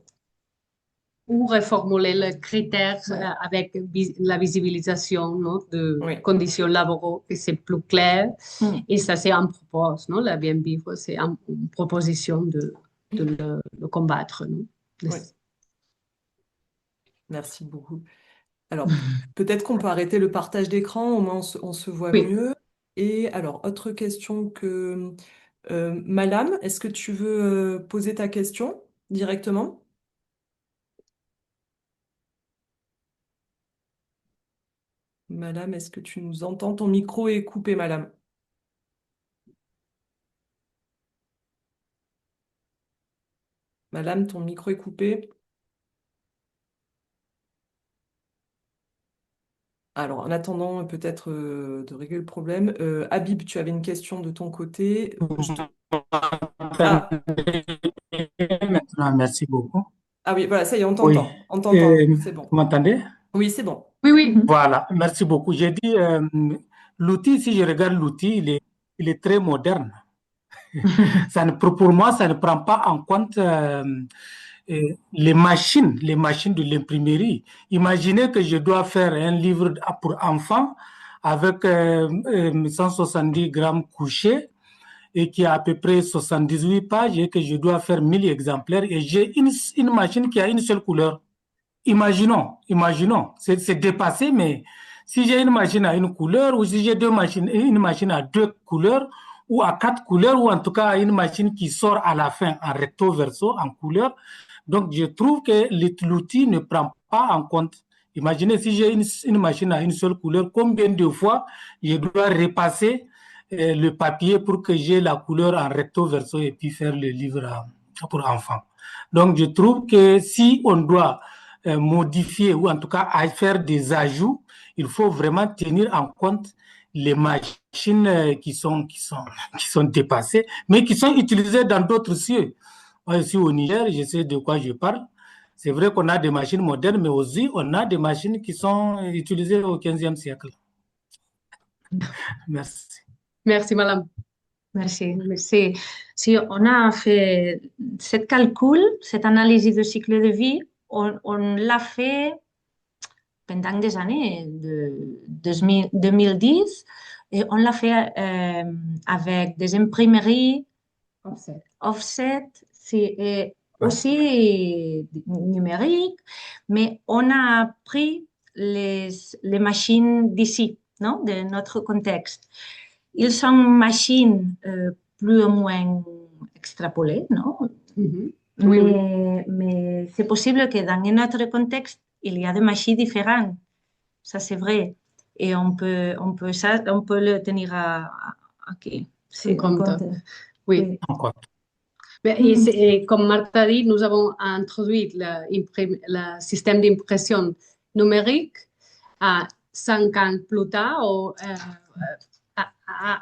Ou reformuler les critères avec la visibilisation, non, de conditions laborales, que c'est plus clair. Et ça, c'est un propos, non? La bien vivre, c'est une proposition de le combattre. Non? Oui. Merci beaucoup. Alors, peut-être qu'on peut arrêter le partage d'écran, au moins on se voit Oui. mieux. Et alors, autre question que Malam, est-ce que tu veux poser ta question directement? Malam, est-ce que tu nous entends? Ton micro est coupé, Malam. Malam, ton micro est coupé. Alors, en attendant peut-être de régler le problème, Habib, tu avais une question de ton côté. Ah, Maintenant, merci beaucoup. ah oui, voilà, ça y est, on Oui, t'entend. On t'entend, c'est bon. vous m'entendez? Oui, c'est bon. Oui, oui. Voilà, merci beaucoup. J'ai dit, l'outil, si je regarde l'outil, il est très moderne. Pour moi, ça ne prend pas en compte les machines de l'imprimerie. Imaginez que je dois faire un livre pour enfants avec 170 grammes couchés et qui a à peu près 78 pages et que je dois faire 1000 exemplaires et j'ai une machine qui a une seule couleur. Imaginons, c'est dépassé, mais si j'ai une machine à une couleur ou si j'ai une machine à deux couleurs ou à quatre couleurs ou en tout cas une machine qui sort à la fin en recto verso en couleur, donc je trouve que l'outil ne prend pas en compte. Imaginez si j'ai une machine à une seule couleur, combien de fois je dois repasser le papier pour que j'ai la couleur en recto verso et puis faire le livre pour enfants. Donc je trouve que si on doit modifier ou en tout cas à faire des ajouts, il faut vraiment tenir en compte les machines qui sont dépassées, mais qui sont utilisées dans d'autres cieux. Moi, ici au Niger, je sais de quoi je parle. C'est vrai qu'on a des machines modernes, mais aussi on a des machines qui sont utilisées au 15e siècle. Merci. Merci, Malam. Merci. Si, si on a fait cette calcul, cette analyse de cycle de vie, on l'a fait pendant des années, de 2010, et on l'a fait avec des imprimeries offset, et aussi numérique, mais on a pris les machines d'ici, non, de notre contexte. Ils sont machines plus ou moins extrapolées, non? Mhm. Oui, oui. Mais c'est possible que dans un autre contexte, il y a des machines différentes. Ça, c'est vrai. Et on peut le tenir ok, En compte. Oui. Oui. Encore. Et comme Martha a dit, nous avons introduit le système d'impression numérique à 5 ans plus tard,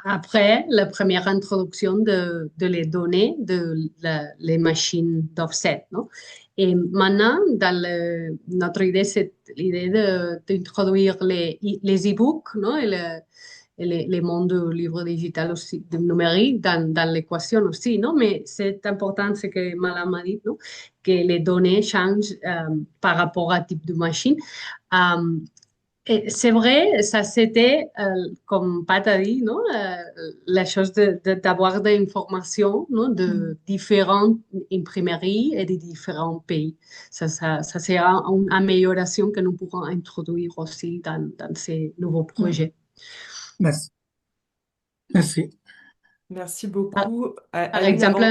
après la première introduction de les données de les machines d'offset. Non? Et maintenant, notre idée, c'est l'idée d'introduire les e-books, non? Et les mondes du livre digital aussi, du numérique dans l'équation aussi, non? Mais c'est important ce que Malam a dit, non? Que les données changent par rapport à type de machine. Et c'est vrai, ça c'était, comme Pat a dit, non? La chose d'avoir des informations, non? De différentes imprimeries et de différents pays. Ça sera une amélioration que nous pourrons introduire aussi dans ces nouveaux projets. Merci. Merci. Merci Par, beaucoup. par Aline, exemple,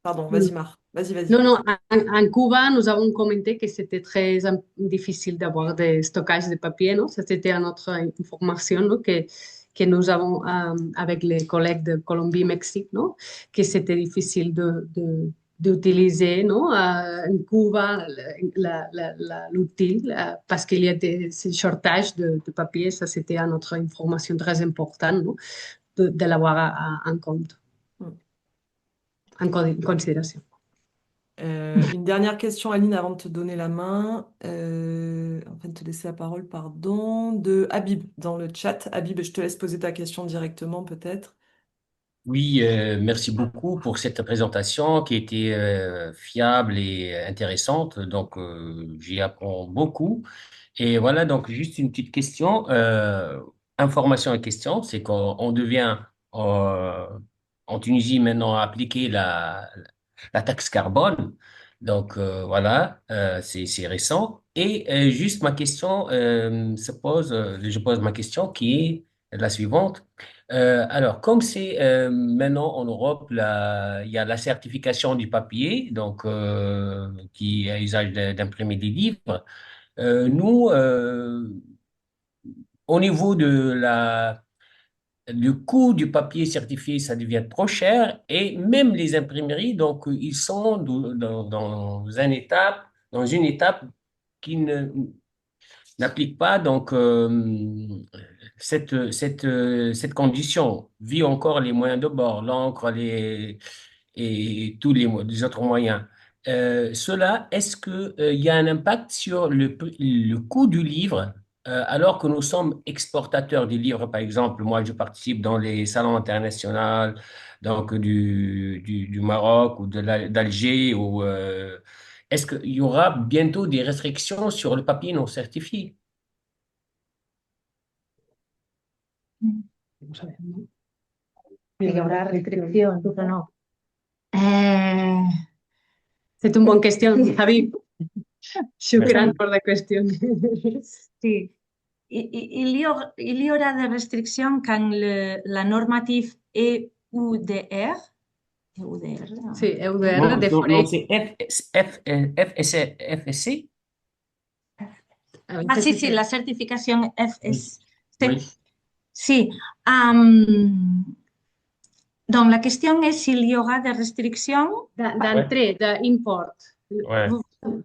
pardon, vas-y, Mar. Vas-y. non, non, en Cuba, nous avons commenté que c'était très difficile d'avoir des stockages de papier, non? Ça, c'était notre information, non? Que nous avons avec les collègues de Colombie, Mexique, non? Que c'était difficile d'utiliser, non? En Cuba, l'outil, parce qu'il y a ces shortages de papier, ça, c'était notre information très importante, non? De l'avoir en compte, en considération. Une dernière question, Aline, avant de te donner la main, enfin de te laisser la parole, pardon, de Habib dans le chat. Habib, je te laisse poser ta question directement, peut-être. Oui, merci beaucoup pour cette présentation qui était fiable et intéressante. Donc, j'y apprends beaucoup. Et voilà, donc juste une petite question, information et question, c'est qu'on devient euh, en Tunisie maintenant à appliquer la taxe carbone. Donc voilà, c'est récent. Et juste ma question je pose ma question qui est la suivante. Alors, comme c'est maintenant en Europe, il y a la certification du papier, donc qui a usage d'imprimer des livres. Nous, au niveau du coût du papier certifié, ça devient trop cher et même les imprimeries, donc ils sont dans une étape qui n'applique pas donc cette condition, vu encore les moyens de bord, l'encre, et tous les autres moyens. Cela, est-ce que, il y a un impact sur le coût du livre, alors que nous sommes exportateurs des livres, par exemple, moi je participe dans les salons internationaux, donc du Maroc ou d'Alger, est-ce qu'il y aura bientôt des restrictions sur le papier non certifié? Il y aura restricción, pero no. C'est une bonne question, Habib. Shukran Merci. pour la question. Sí. Il y aura des restrictions quand la normative EUDR, Sí, EUDR Non, de non, non, Forex. c'est FSC. Ah, sí, la certificación FSC. Oui. Sí. Donc, la question est s'il y aura des restrictions. D'entrée, d'import. Ouais.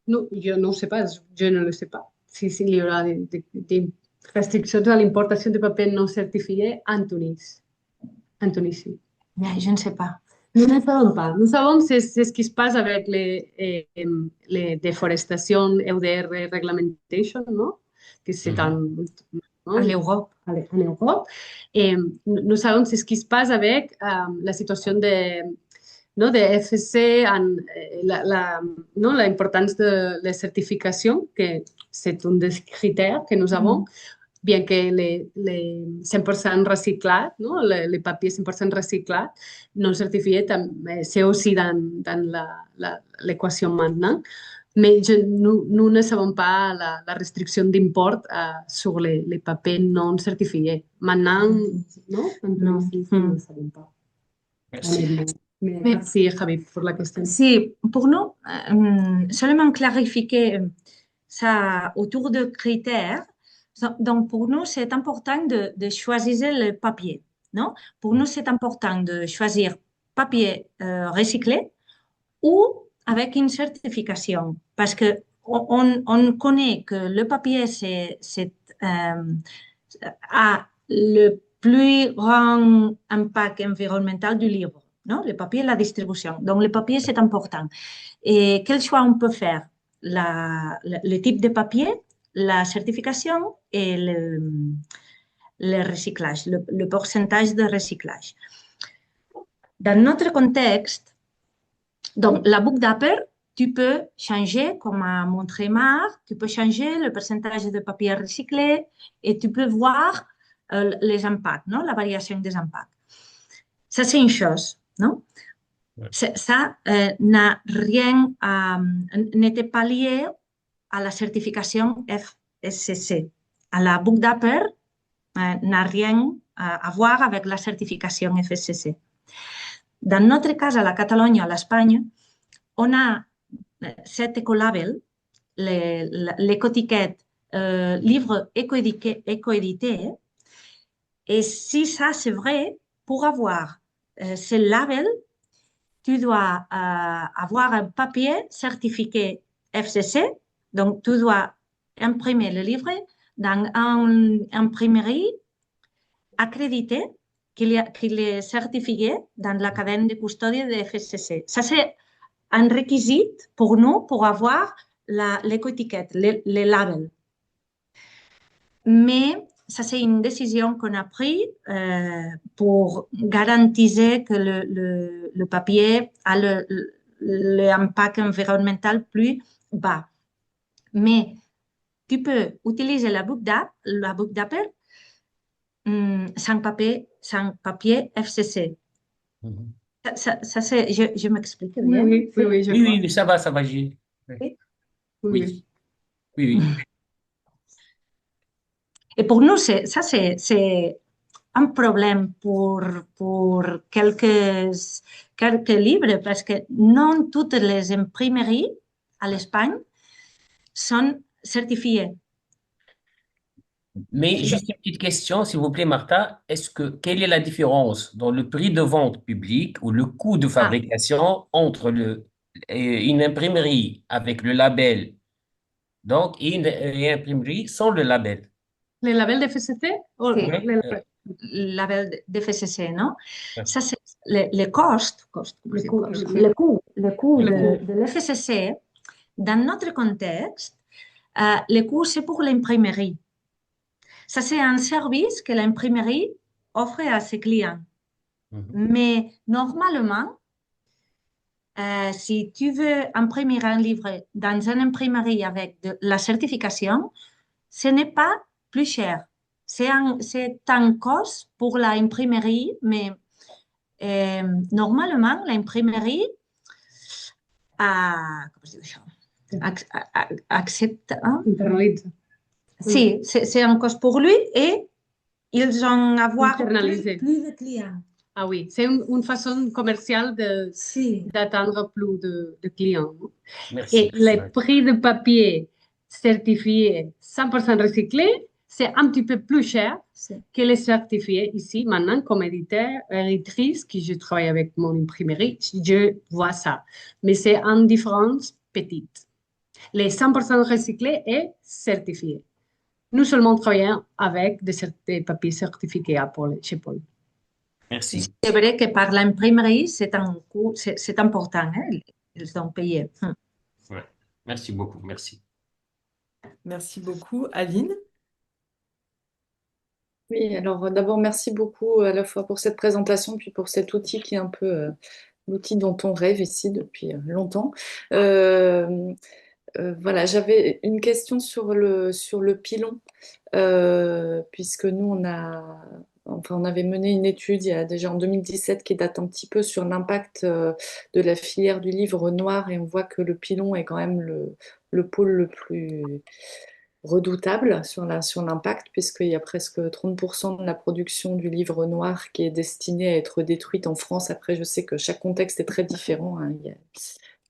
No, yo no sé pas, je ne le sais pas. S'il y aura des restriccions à l'importation de papier non certifié en Tunis. En Tunisie. Je ne sais pas. Nous ne savons pas. Nous savons c'est ce qui se passe avec les déforestations EUDR Reglementation, no? Que c'est À l'Europe. En Europe. Nous savons c'est ce qui se passe avec la situation no, de FSC, l'importance de la certification, que c'est un des critères que nous avons, bien que les 100% recyclats, no? Les papiers 100% recyclats, non certifiés, c'est aussi dans l'équation maintenant. Mais nous ne savons pas la restriction d'import sur les papiers non certifiés. Maintenant, non? Non. Nous ne savons pas. Merci. Merci, Habib, pour la question. Sí, pour nous, seulement clarifier ça autour de critères. Donc, pour nous, c'est important de choisir le papier. Non? Pour nous, c'est important de choisir papier recyclé ou avec une certification. Parce que on connaît que le papier a le plus grand impact environnemental du livre. Non? Le papier et la distribution. Donc, le papier, c'est important. Et quel choix on peut faire? Le type de papier, la certification et le recyclage, le pourcentage de recyclage. Dans notre contexte, donc, la boucle d'appel, tu peux changer, comme a montré Marc, tu peux changer le pourcentage de papier recyclé et tu peux voir les impacts, non? La variation des impacts. Ça, c'est une chose, non? Ouais. Ça n'a rien n'était pas lié à la certification FSCC. À la boucle d'appel n'a rien à voir avec la certification FSCC. Dans notre cas, à la Catalogne, à l'Espagne, on a cet écolabel, l'éco-étiquette livre éco-édité. Et si ça, c'est vrai, pour avoir ce label, tu dois avoir un papier certifié FSC. Donc, tu dois imprimer le livre dans une imprimerie accréditée qui est certifiée dans la cadenne de custodie de FSC. Ça, c'est un requisite pour nous pour avoir l'éco-étiquette, le label. Mais ça, c'est une décision qu'on a prise pour garantir que le papier a l'impact environnemental plus bas. Mais tu peux utiliser la boucle d'appel sans papier FSC. Je m'explique Oui, bien. oui, oui, oui, je Oui, crois. oui, ça va, Gilles. Oui. Oui, Oui, oui. oui, oui. Et pour nous, c'est un problème pour quelques livres parce que non toutes les imprimeries à l'Espagne sont certifiées. Mais juste une petite question, s'il vous plaît, Martha. Quelle est la différence dans le prix de vente public ou le coût de Ah, fabrication entre une imprimerie avec le label, donc, et une imprimerie sans le label? Les labels de FCC? Oh, sí, Oui, le label de FSC, non? merci. Ça, c'est les cost, comment le c'est, coût, cost, le coût, le coût le coût. de l'FSC, dans notre contexte, le coût, c'est pour l'imprimerie. Ça, c'est un service que l'imprimerie offre à ses clients. Mhm. Mais normalement, si tu veux imprimer un livre dans une imprimerie avec de la certification, ce n'est pas plus cher. C'est un cost pour l'imprimerie, mais normalement, l'imprimerie comment je dis ça? Accepte. Hein? Internalise. Si, c'est un cost pour lui et ils vont avoir Internalisé. plus de clients. Ah oui, c'est une façon commerciale Si. d'atteindre plus de clients. Merci. Et les prix de papier certifié 100% recyclé, c'est un petit peu plus cher que les certifiés ici. Maintenant, comme éditrice, qui je travaille avec mon imprimerie, je vois ça. Mais c'est une différence petite. Les 100% recyclés et certifiés. Nous seulement travaillons avec des papiers certifiés chez Paul. Merci. C'est vrai que par l'imprimerie, c'est un coût, c'est important, hein? Ils ont payé. Ouais. Merci beaucoup, merci. Merci beaucoup. Aline? Oui, alors d'abord, merci beaucoup à la fois pour cette présentation, puis pour cet outil qui est un peu l'outil dont on rêve ici depuis longtemps. Voilà, j'avais une question sur le pilon, puisque nous, on avait mené une étude il y a déjà en 2017 qui date un petit peu sur l'impact de la filière du livre noir, et on voit que le pilon est quand même le pôle le plus redoutable sur l'impact, puisqu'il y a presque 30% de la production du livre noir qui est destinée à être détruite en France. Après, je sais que chaque contexte est très différent, hein.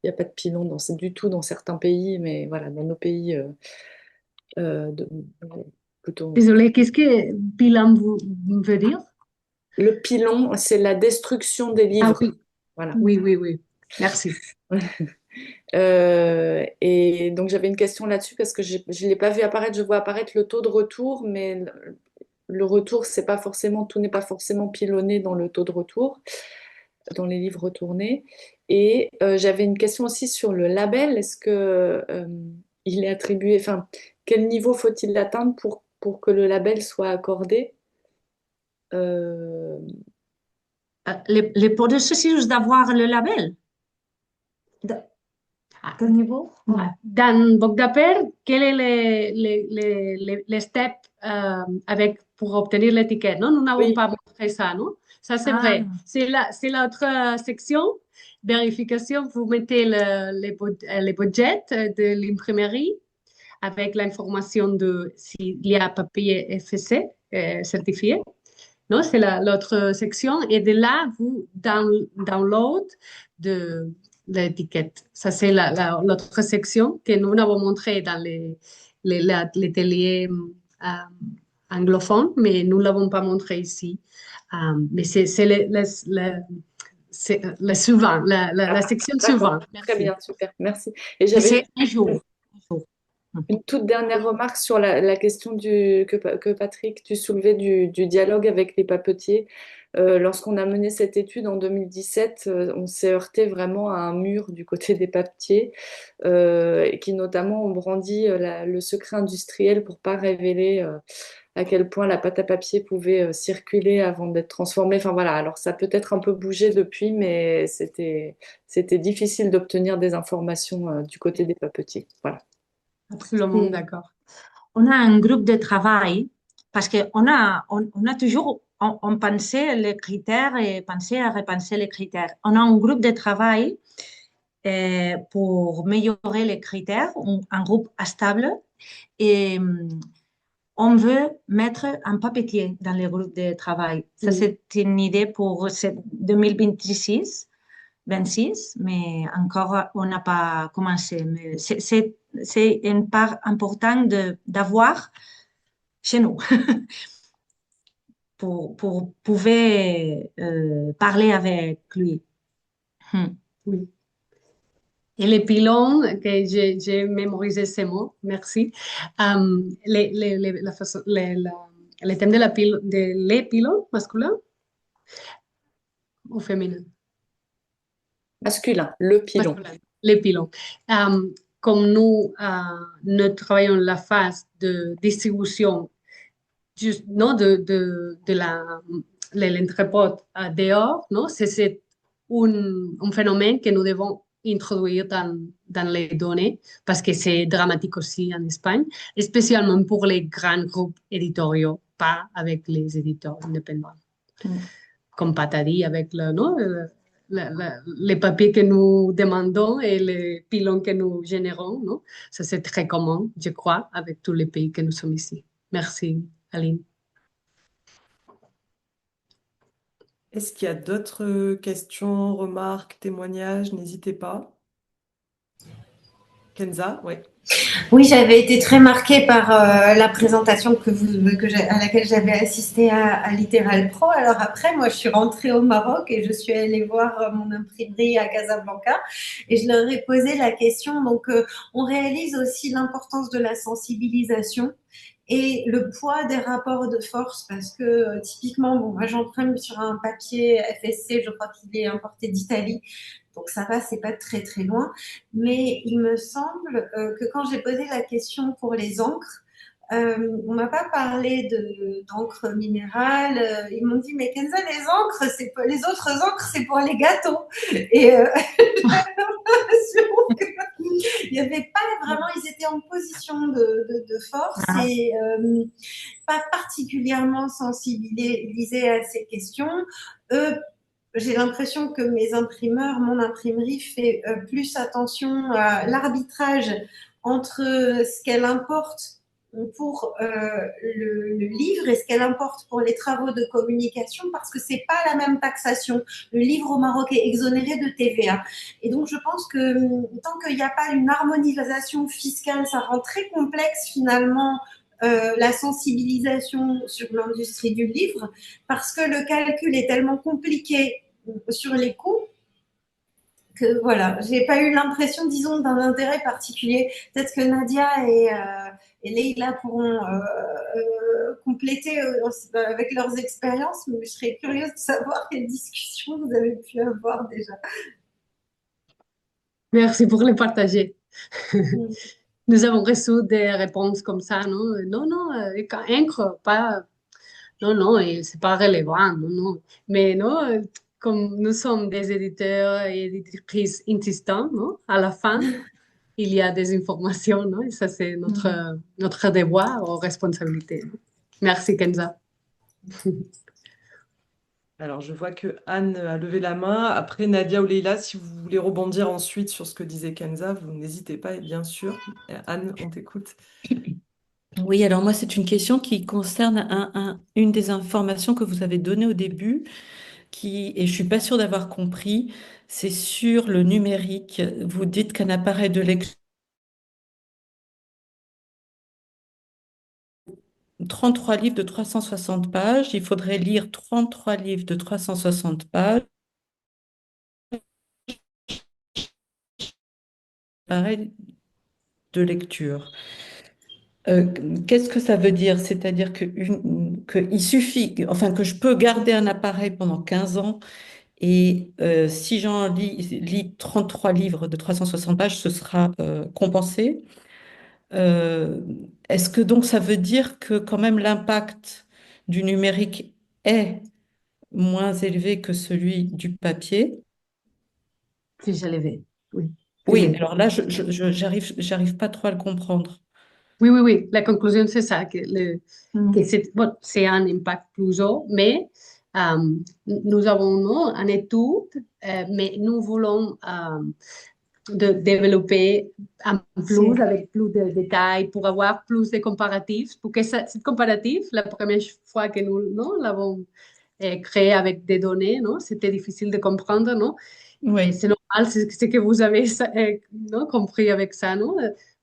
Il n'y a pas de pilon du tout dans certains pays, mais voilà, dans nos pays, plutôt. Désolée, qu'est-ce que bilan veut dire? Le pilon, c'est la destruction des livres. Ah oui, Voilà. oui, oui, oui. Merci. Et donc j'avais une question là-dessus parce que je ne l'ai pas vu apparaître. Je vois apparaître le taux de retour, mais le retour, tout n'est pas forcément pilonné dans le taux de retour, dans les livres retournés. Et j'avais une question aussi sur le label. Est-ce que il est attribué, enfin, quel niveau faut-il atteindre pour que le label soit accordé? Les processus d'avoir le label. À quel niveau? Dans Bogdaper, quel est les steps pour obtenir l'étiquette? Non, nous n'avons pas montré ça, non? Ça, c'est vrai. C'est l'autre section. Vérification, vous mettez les budgets de l'imprimerie avec l'information de s'il y a papier FSC certifié. Non, c'est l'autre section. Et de là, vous download de l'étiquette. Ça, c'est l'autre section que nous avons montré dans les télés anglophones, mais nous ne l'avons pas montré ici. Mais c'est le suivant, la section suivante. Très bien, super, merci. Et c'est un jour. Une toute dernière remarque sur la question que Patrick, tu soulevais du dialogue avec les papetiers. Lorsqu'on a mené cette étude en 2017, on s'est heurté vraiment à un mur du côté des papetiers qui notamment ont brandi le secret industriel pour pas révéler à quel point la pâte à papier pouvait circuler avant d'être transformée. Enfin voilà, alors ça a peut-être un peu bougé depuis, mais c'était difficile d'obtenir des informations du côté des papetiers. Voilà. Absolument d'accord. On a un groupe de travail parce qu'on a toujours on pensait les critères et pensait à repenser les critères. On a un groupe de travail pour améliorer les critères, un groupe stable, et on veut mettre un papetier dans le groupe de travail. Ça, c'est une idée pour 2026, 26, mais encore, on n'a pas commencé. Mais c'est une part importante d'avoir chez nous pour pouvoir parler avec lui. Oui. Et les pylônes, que j'ai mémorisé ces mots, merci. Le thème de les pylônes masculins ou féminins? Masculin, le pilon. Masculin, les pylônes. Comme nous, nous travaillons la phase de distribution non, de l'entrepôt dehors, non? C'est un phénomène que nous devons introduire dans les données parce que c'est dramatique aussi en Espagne, spécialement pour les grands groupes éditoriaux, pas avec les éditeurs indépendants. Comme Patadi avec non, les papiers que nous demandons et les pylônes que nous générons. Non? Ça, c'est très commun, je crois, avec tous les pays que nous sommes ici. Merci, Aline. Est-ce qu'il y a d'autres questions, remarques, témoignages? N'hésitez pas. Kenza, oui. Oui, j'avais été très marquée par la présentation à laquelle j'avais assisté à Littéral Pro. Alors après, moi, je suis rentrée au Maroc et je suis allée voir mon imprimerie à Casablanca et je leur ai posé la question. Donc, on réalise aussi l'importance de la sensibilisation et le poids des rapports de force parce que typiquement, bon, moi, j'emprunte sur un papier FSC, je crois qu'il est importé d'Italie. Donc ça va, c'est pas très très loin. Mais il me semble que quand j'ai posé la question pour les encres, on m'a pas parlé d'encre minérale. Ils m'ont dit, mais Kenza, les autres encres, c'est pour les gâteaux. Et j'ai l'impression qu'il n'y avait pas vraiment, ils étaient en position de force et pas particulièrement sensibilisés à ces questions. J'ai l'impression que mon imprimerie fait plus attention à l'arbitrage entre ce qu'elle importe pour le livre et ce qu'elle importe pour les travaux de communication parce que c'est pas la même taxation. Le livre au Maroc est exonéré de TVA. Et donc, je pense que tant qu'il n'y a pas une harmonisation fiscale, ça rend très complexe finalement la sensibilisation sur l'industrie du livre parce que le calcul est tellement compliqué sur les coûts que voilà, j'ai pas eu l'impression, disons, d'un intérêt particulier. Peut-être que Nadia et Leïla pourront compléter avec leurs expériences, mais je serais curieuse de savoir quelles discussions vous avez pu avoir déjà. Merci pour le partager. Nous avons reçu des réponses comme ça, non? Non, encre, pas. Non, c'est pas relevant, non. Mais non, comme nous sommes des éditeurs et éditrices insistants, non? À la fin, il y a des informations, non? Et ça, c'est notre devoir ou responsabilité. Merci, Kenza. Alors, je vois que Anne a levé la main. Après, Nadia ou Leïla, si vous voulez rebondir ensuite sur ce que disait Kenza, vous n'hésitez pas, bien sûr. Anne, on t'écoute. Oui, alors moi, c'est une question qui concerne une des informations que vous avez données au début, et je suis pas sûre d'avoir compris, c'est sur le numérique. Vous dites qu'un appareil de lecture 33 livres de 360 pages, il faudrait lire 33 livres de 360 pages. Appareil de lecture. Qu'est-ce que ça veut dire? C'est-à-dire qu'il suffit, enfin que je peux garder un appareil pendant 15 ans et si j'en lis 33 livres de 360 pages, ce sera compensé. Est-ce que donc ça veut dire que quand même l'impact du numérique est moins élevé que celui du papier? Plus élevé, oui. Oui, alors là, j'arrive pas trop à le comprendre. Oui, oui, oui. La conclusion, c'est ça, que Mm. bon, c'est un impact plus haut, mais nous avons non, une étude, mais nous voulons de développer en plus, Sí, avec plus de détails, pour avoir plus de comparatifs, pour que ce comparatif, la première fois que nous non, l'avons créé avec des données, non, c'était difficile de comprendre, non? Et Oui, c'est normal, c'est ce que vous avez non, compris avec ça, non?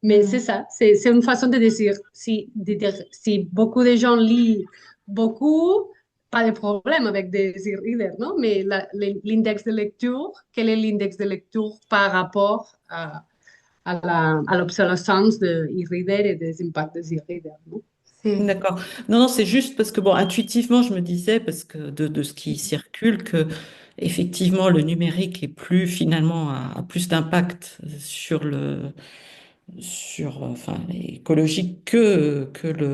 Mais c'est mm, ça, c'est une façon de dire si beaucoup de gens lisent beaucoup, pas de problème avec des e-readers, non? Mais l'index de lecture, quel est l'index de lecture par rapport à l'obsolescence de e-reader et des impacts des e-readers, non? sí. d'accord. Non, non, c'est juste parce que, bon, intuitivement, je me disais, parce que de ce qui circule, que effectivement, le numérique est plus, finalement, a plus d'impact enfin, écologique que le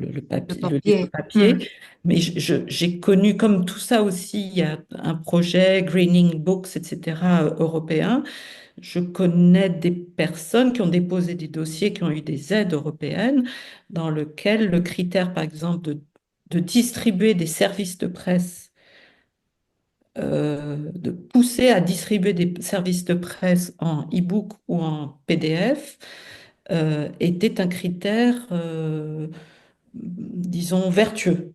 Le papier, le livre papier. Mm. papier. Mais j'ai connu comme tout ça aussi, il y a un projet Greening Books, etc., européen. Je connais des personnes qui ont déposé des dossiers, qui ont eu des aides européennes, dans lequel le critère, par exemple, de distribuer des services de presse, de pousser à distribuer des services de presse en e-book ou en PDF, était un critère, disons, vertueux.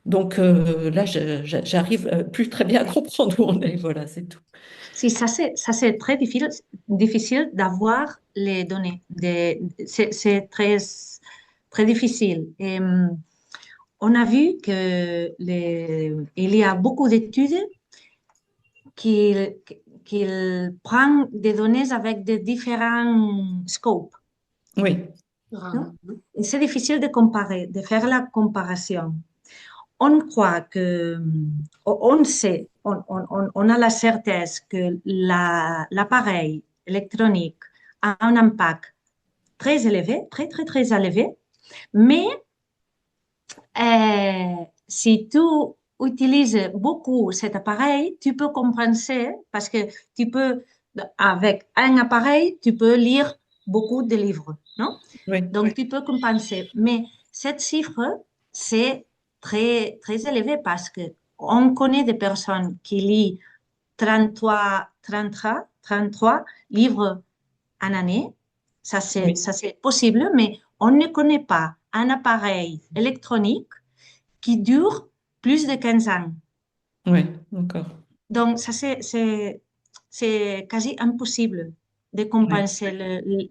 Donc là, j'arrive plus très bien à comprendre où on est. Voilà, c'est tout. Sí, ça c'est très difficile d'avoir les données. C'est très, très difficile. Et, on a vu que il y a beaucoup d'études qui, qui prennent des données avec des différents scopes. Oui, ¿No? Et c'est difficile de comparer, de faire la comparaison. On croit que, on sait, on a la certeza que l'appareil électronique a un impact très élevé, très, très, très élevé, mais si tu utilises beaucoup cet appareil, tu peux compenser parce que tu peux, avec un appareil, tu peux lire beaucoup de livres, non? oui, Donc, tu peux compenser. Mais cette chiffre, c'est très, très élevé parce que on connaît des personnes qui lisent 33 livres en année. oui, Ça, c'est possible, mais on ne connaît pas un appareil électronique qui dure plus de 15 ans. oui, d'accord. Donc, ça, c'est quasi impossible de Oui, compenser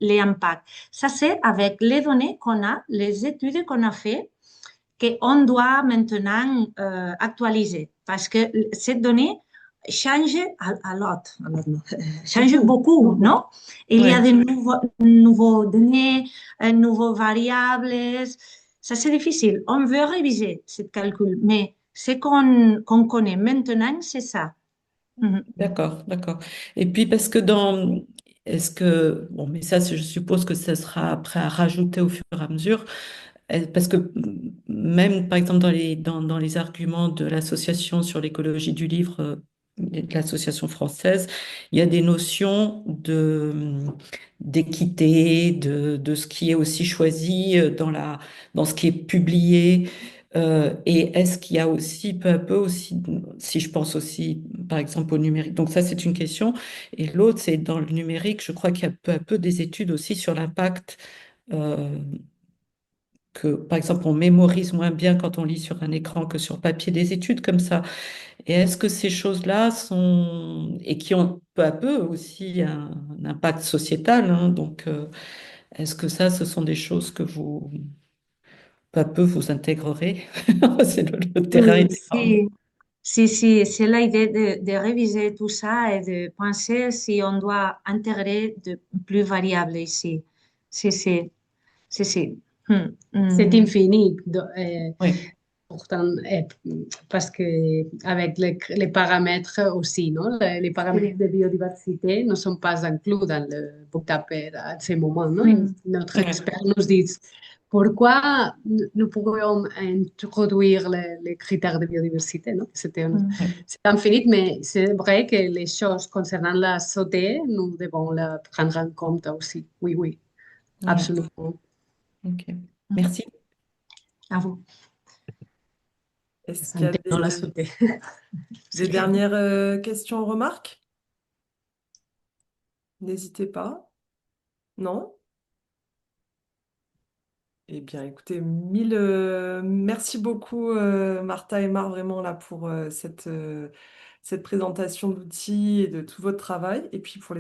les impacts. Ça, c'est avec les données qu'on a, les études qu'on a fait, qu'on doit maintenant actualiser parce que cette donnée change change beaucoup, non? Il y a oui. de nouveaux données, nouveaux variables. Ça, c'est difficile. On veut réviser ce calcul, mais ce qu'on connaît maintenant, c'est ça. Mhm. D'accord, d'accord. Et puis est-ce que, bon, mais ça, je suppose que ça sera après à rajouter au fur et à mesure, parce que même, par exemple, dans les arguments de l'association sur l'écologie du livre, de l'association française, il y a des notions d'équité, de ce qui est aussi choisi dans ce qui est publié. Et est-ce qu'il y a aussi peu à peu aussi, si je pense aussi par exemple au numérique, donc ça c'est une question, et l'autre c'est dans le numérique, je crois qu'il y a peu à peu des études aussi sur l'impact euh, que par exemple on mémorise moins bien quand on lit sur un écran que sur papier, des études comme ça. Et est-ce que ces choses-là sont, et qui ont peu à peu aussi un impact sociétal, hein, donc est-ce que ça ce sont des choses que vous peu à peu vous intégrerez? C'est le terrain Oui, est énorme. c'est l'idée de réviser tout ça et de penser si on doit intégrer de plus variables ici. Si, si, si, si. C'est Hmm. infini. Oui, Pourtant, parce que avec les paramètres aussi, non? Les paramètres Sí. de biodiversité ne sont pas inclus dans le booktaper à ce moment, non? Hmm. Notre oui, expert nous dit pourquoi nous pourrions introduire les critères de biodiversité, non? Hmm. oui. C'est infini, mais c'est vrai que les choses concernant la santé, nous devons la prendre en compte aussi. Oui, oui, Oui. absolument. Ok. Merci. À vous. Est-ce qu'il y a Non la sauté. des dernières questions ou remarques? N'hésitez pas. Non? Eh bien, écoutez, merci beaucoup, Martha et Mar, vraiment là pour cette présentation d'outils et de tout votre travail. Et puis pour les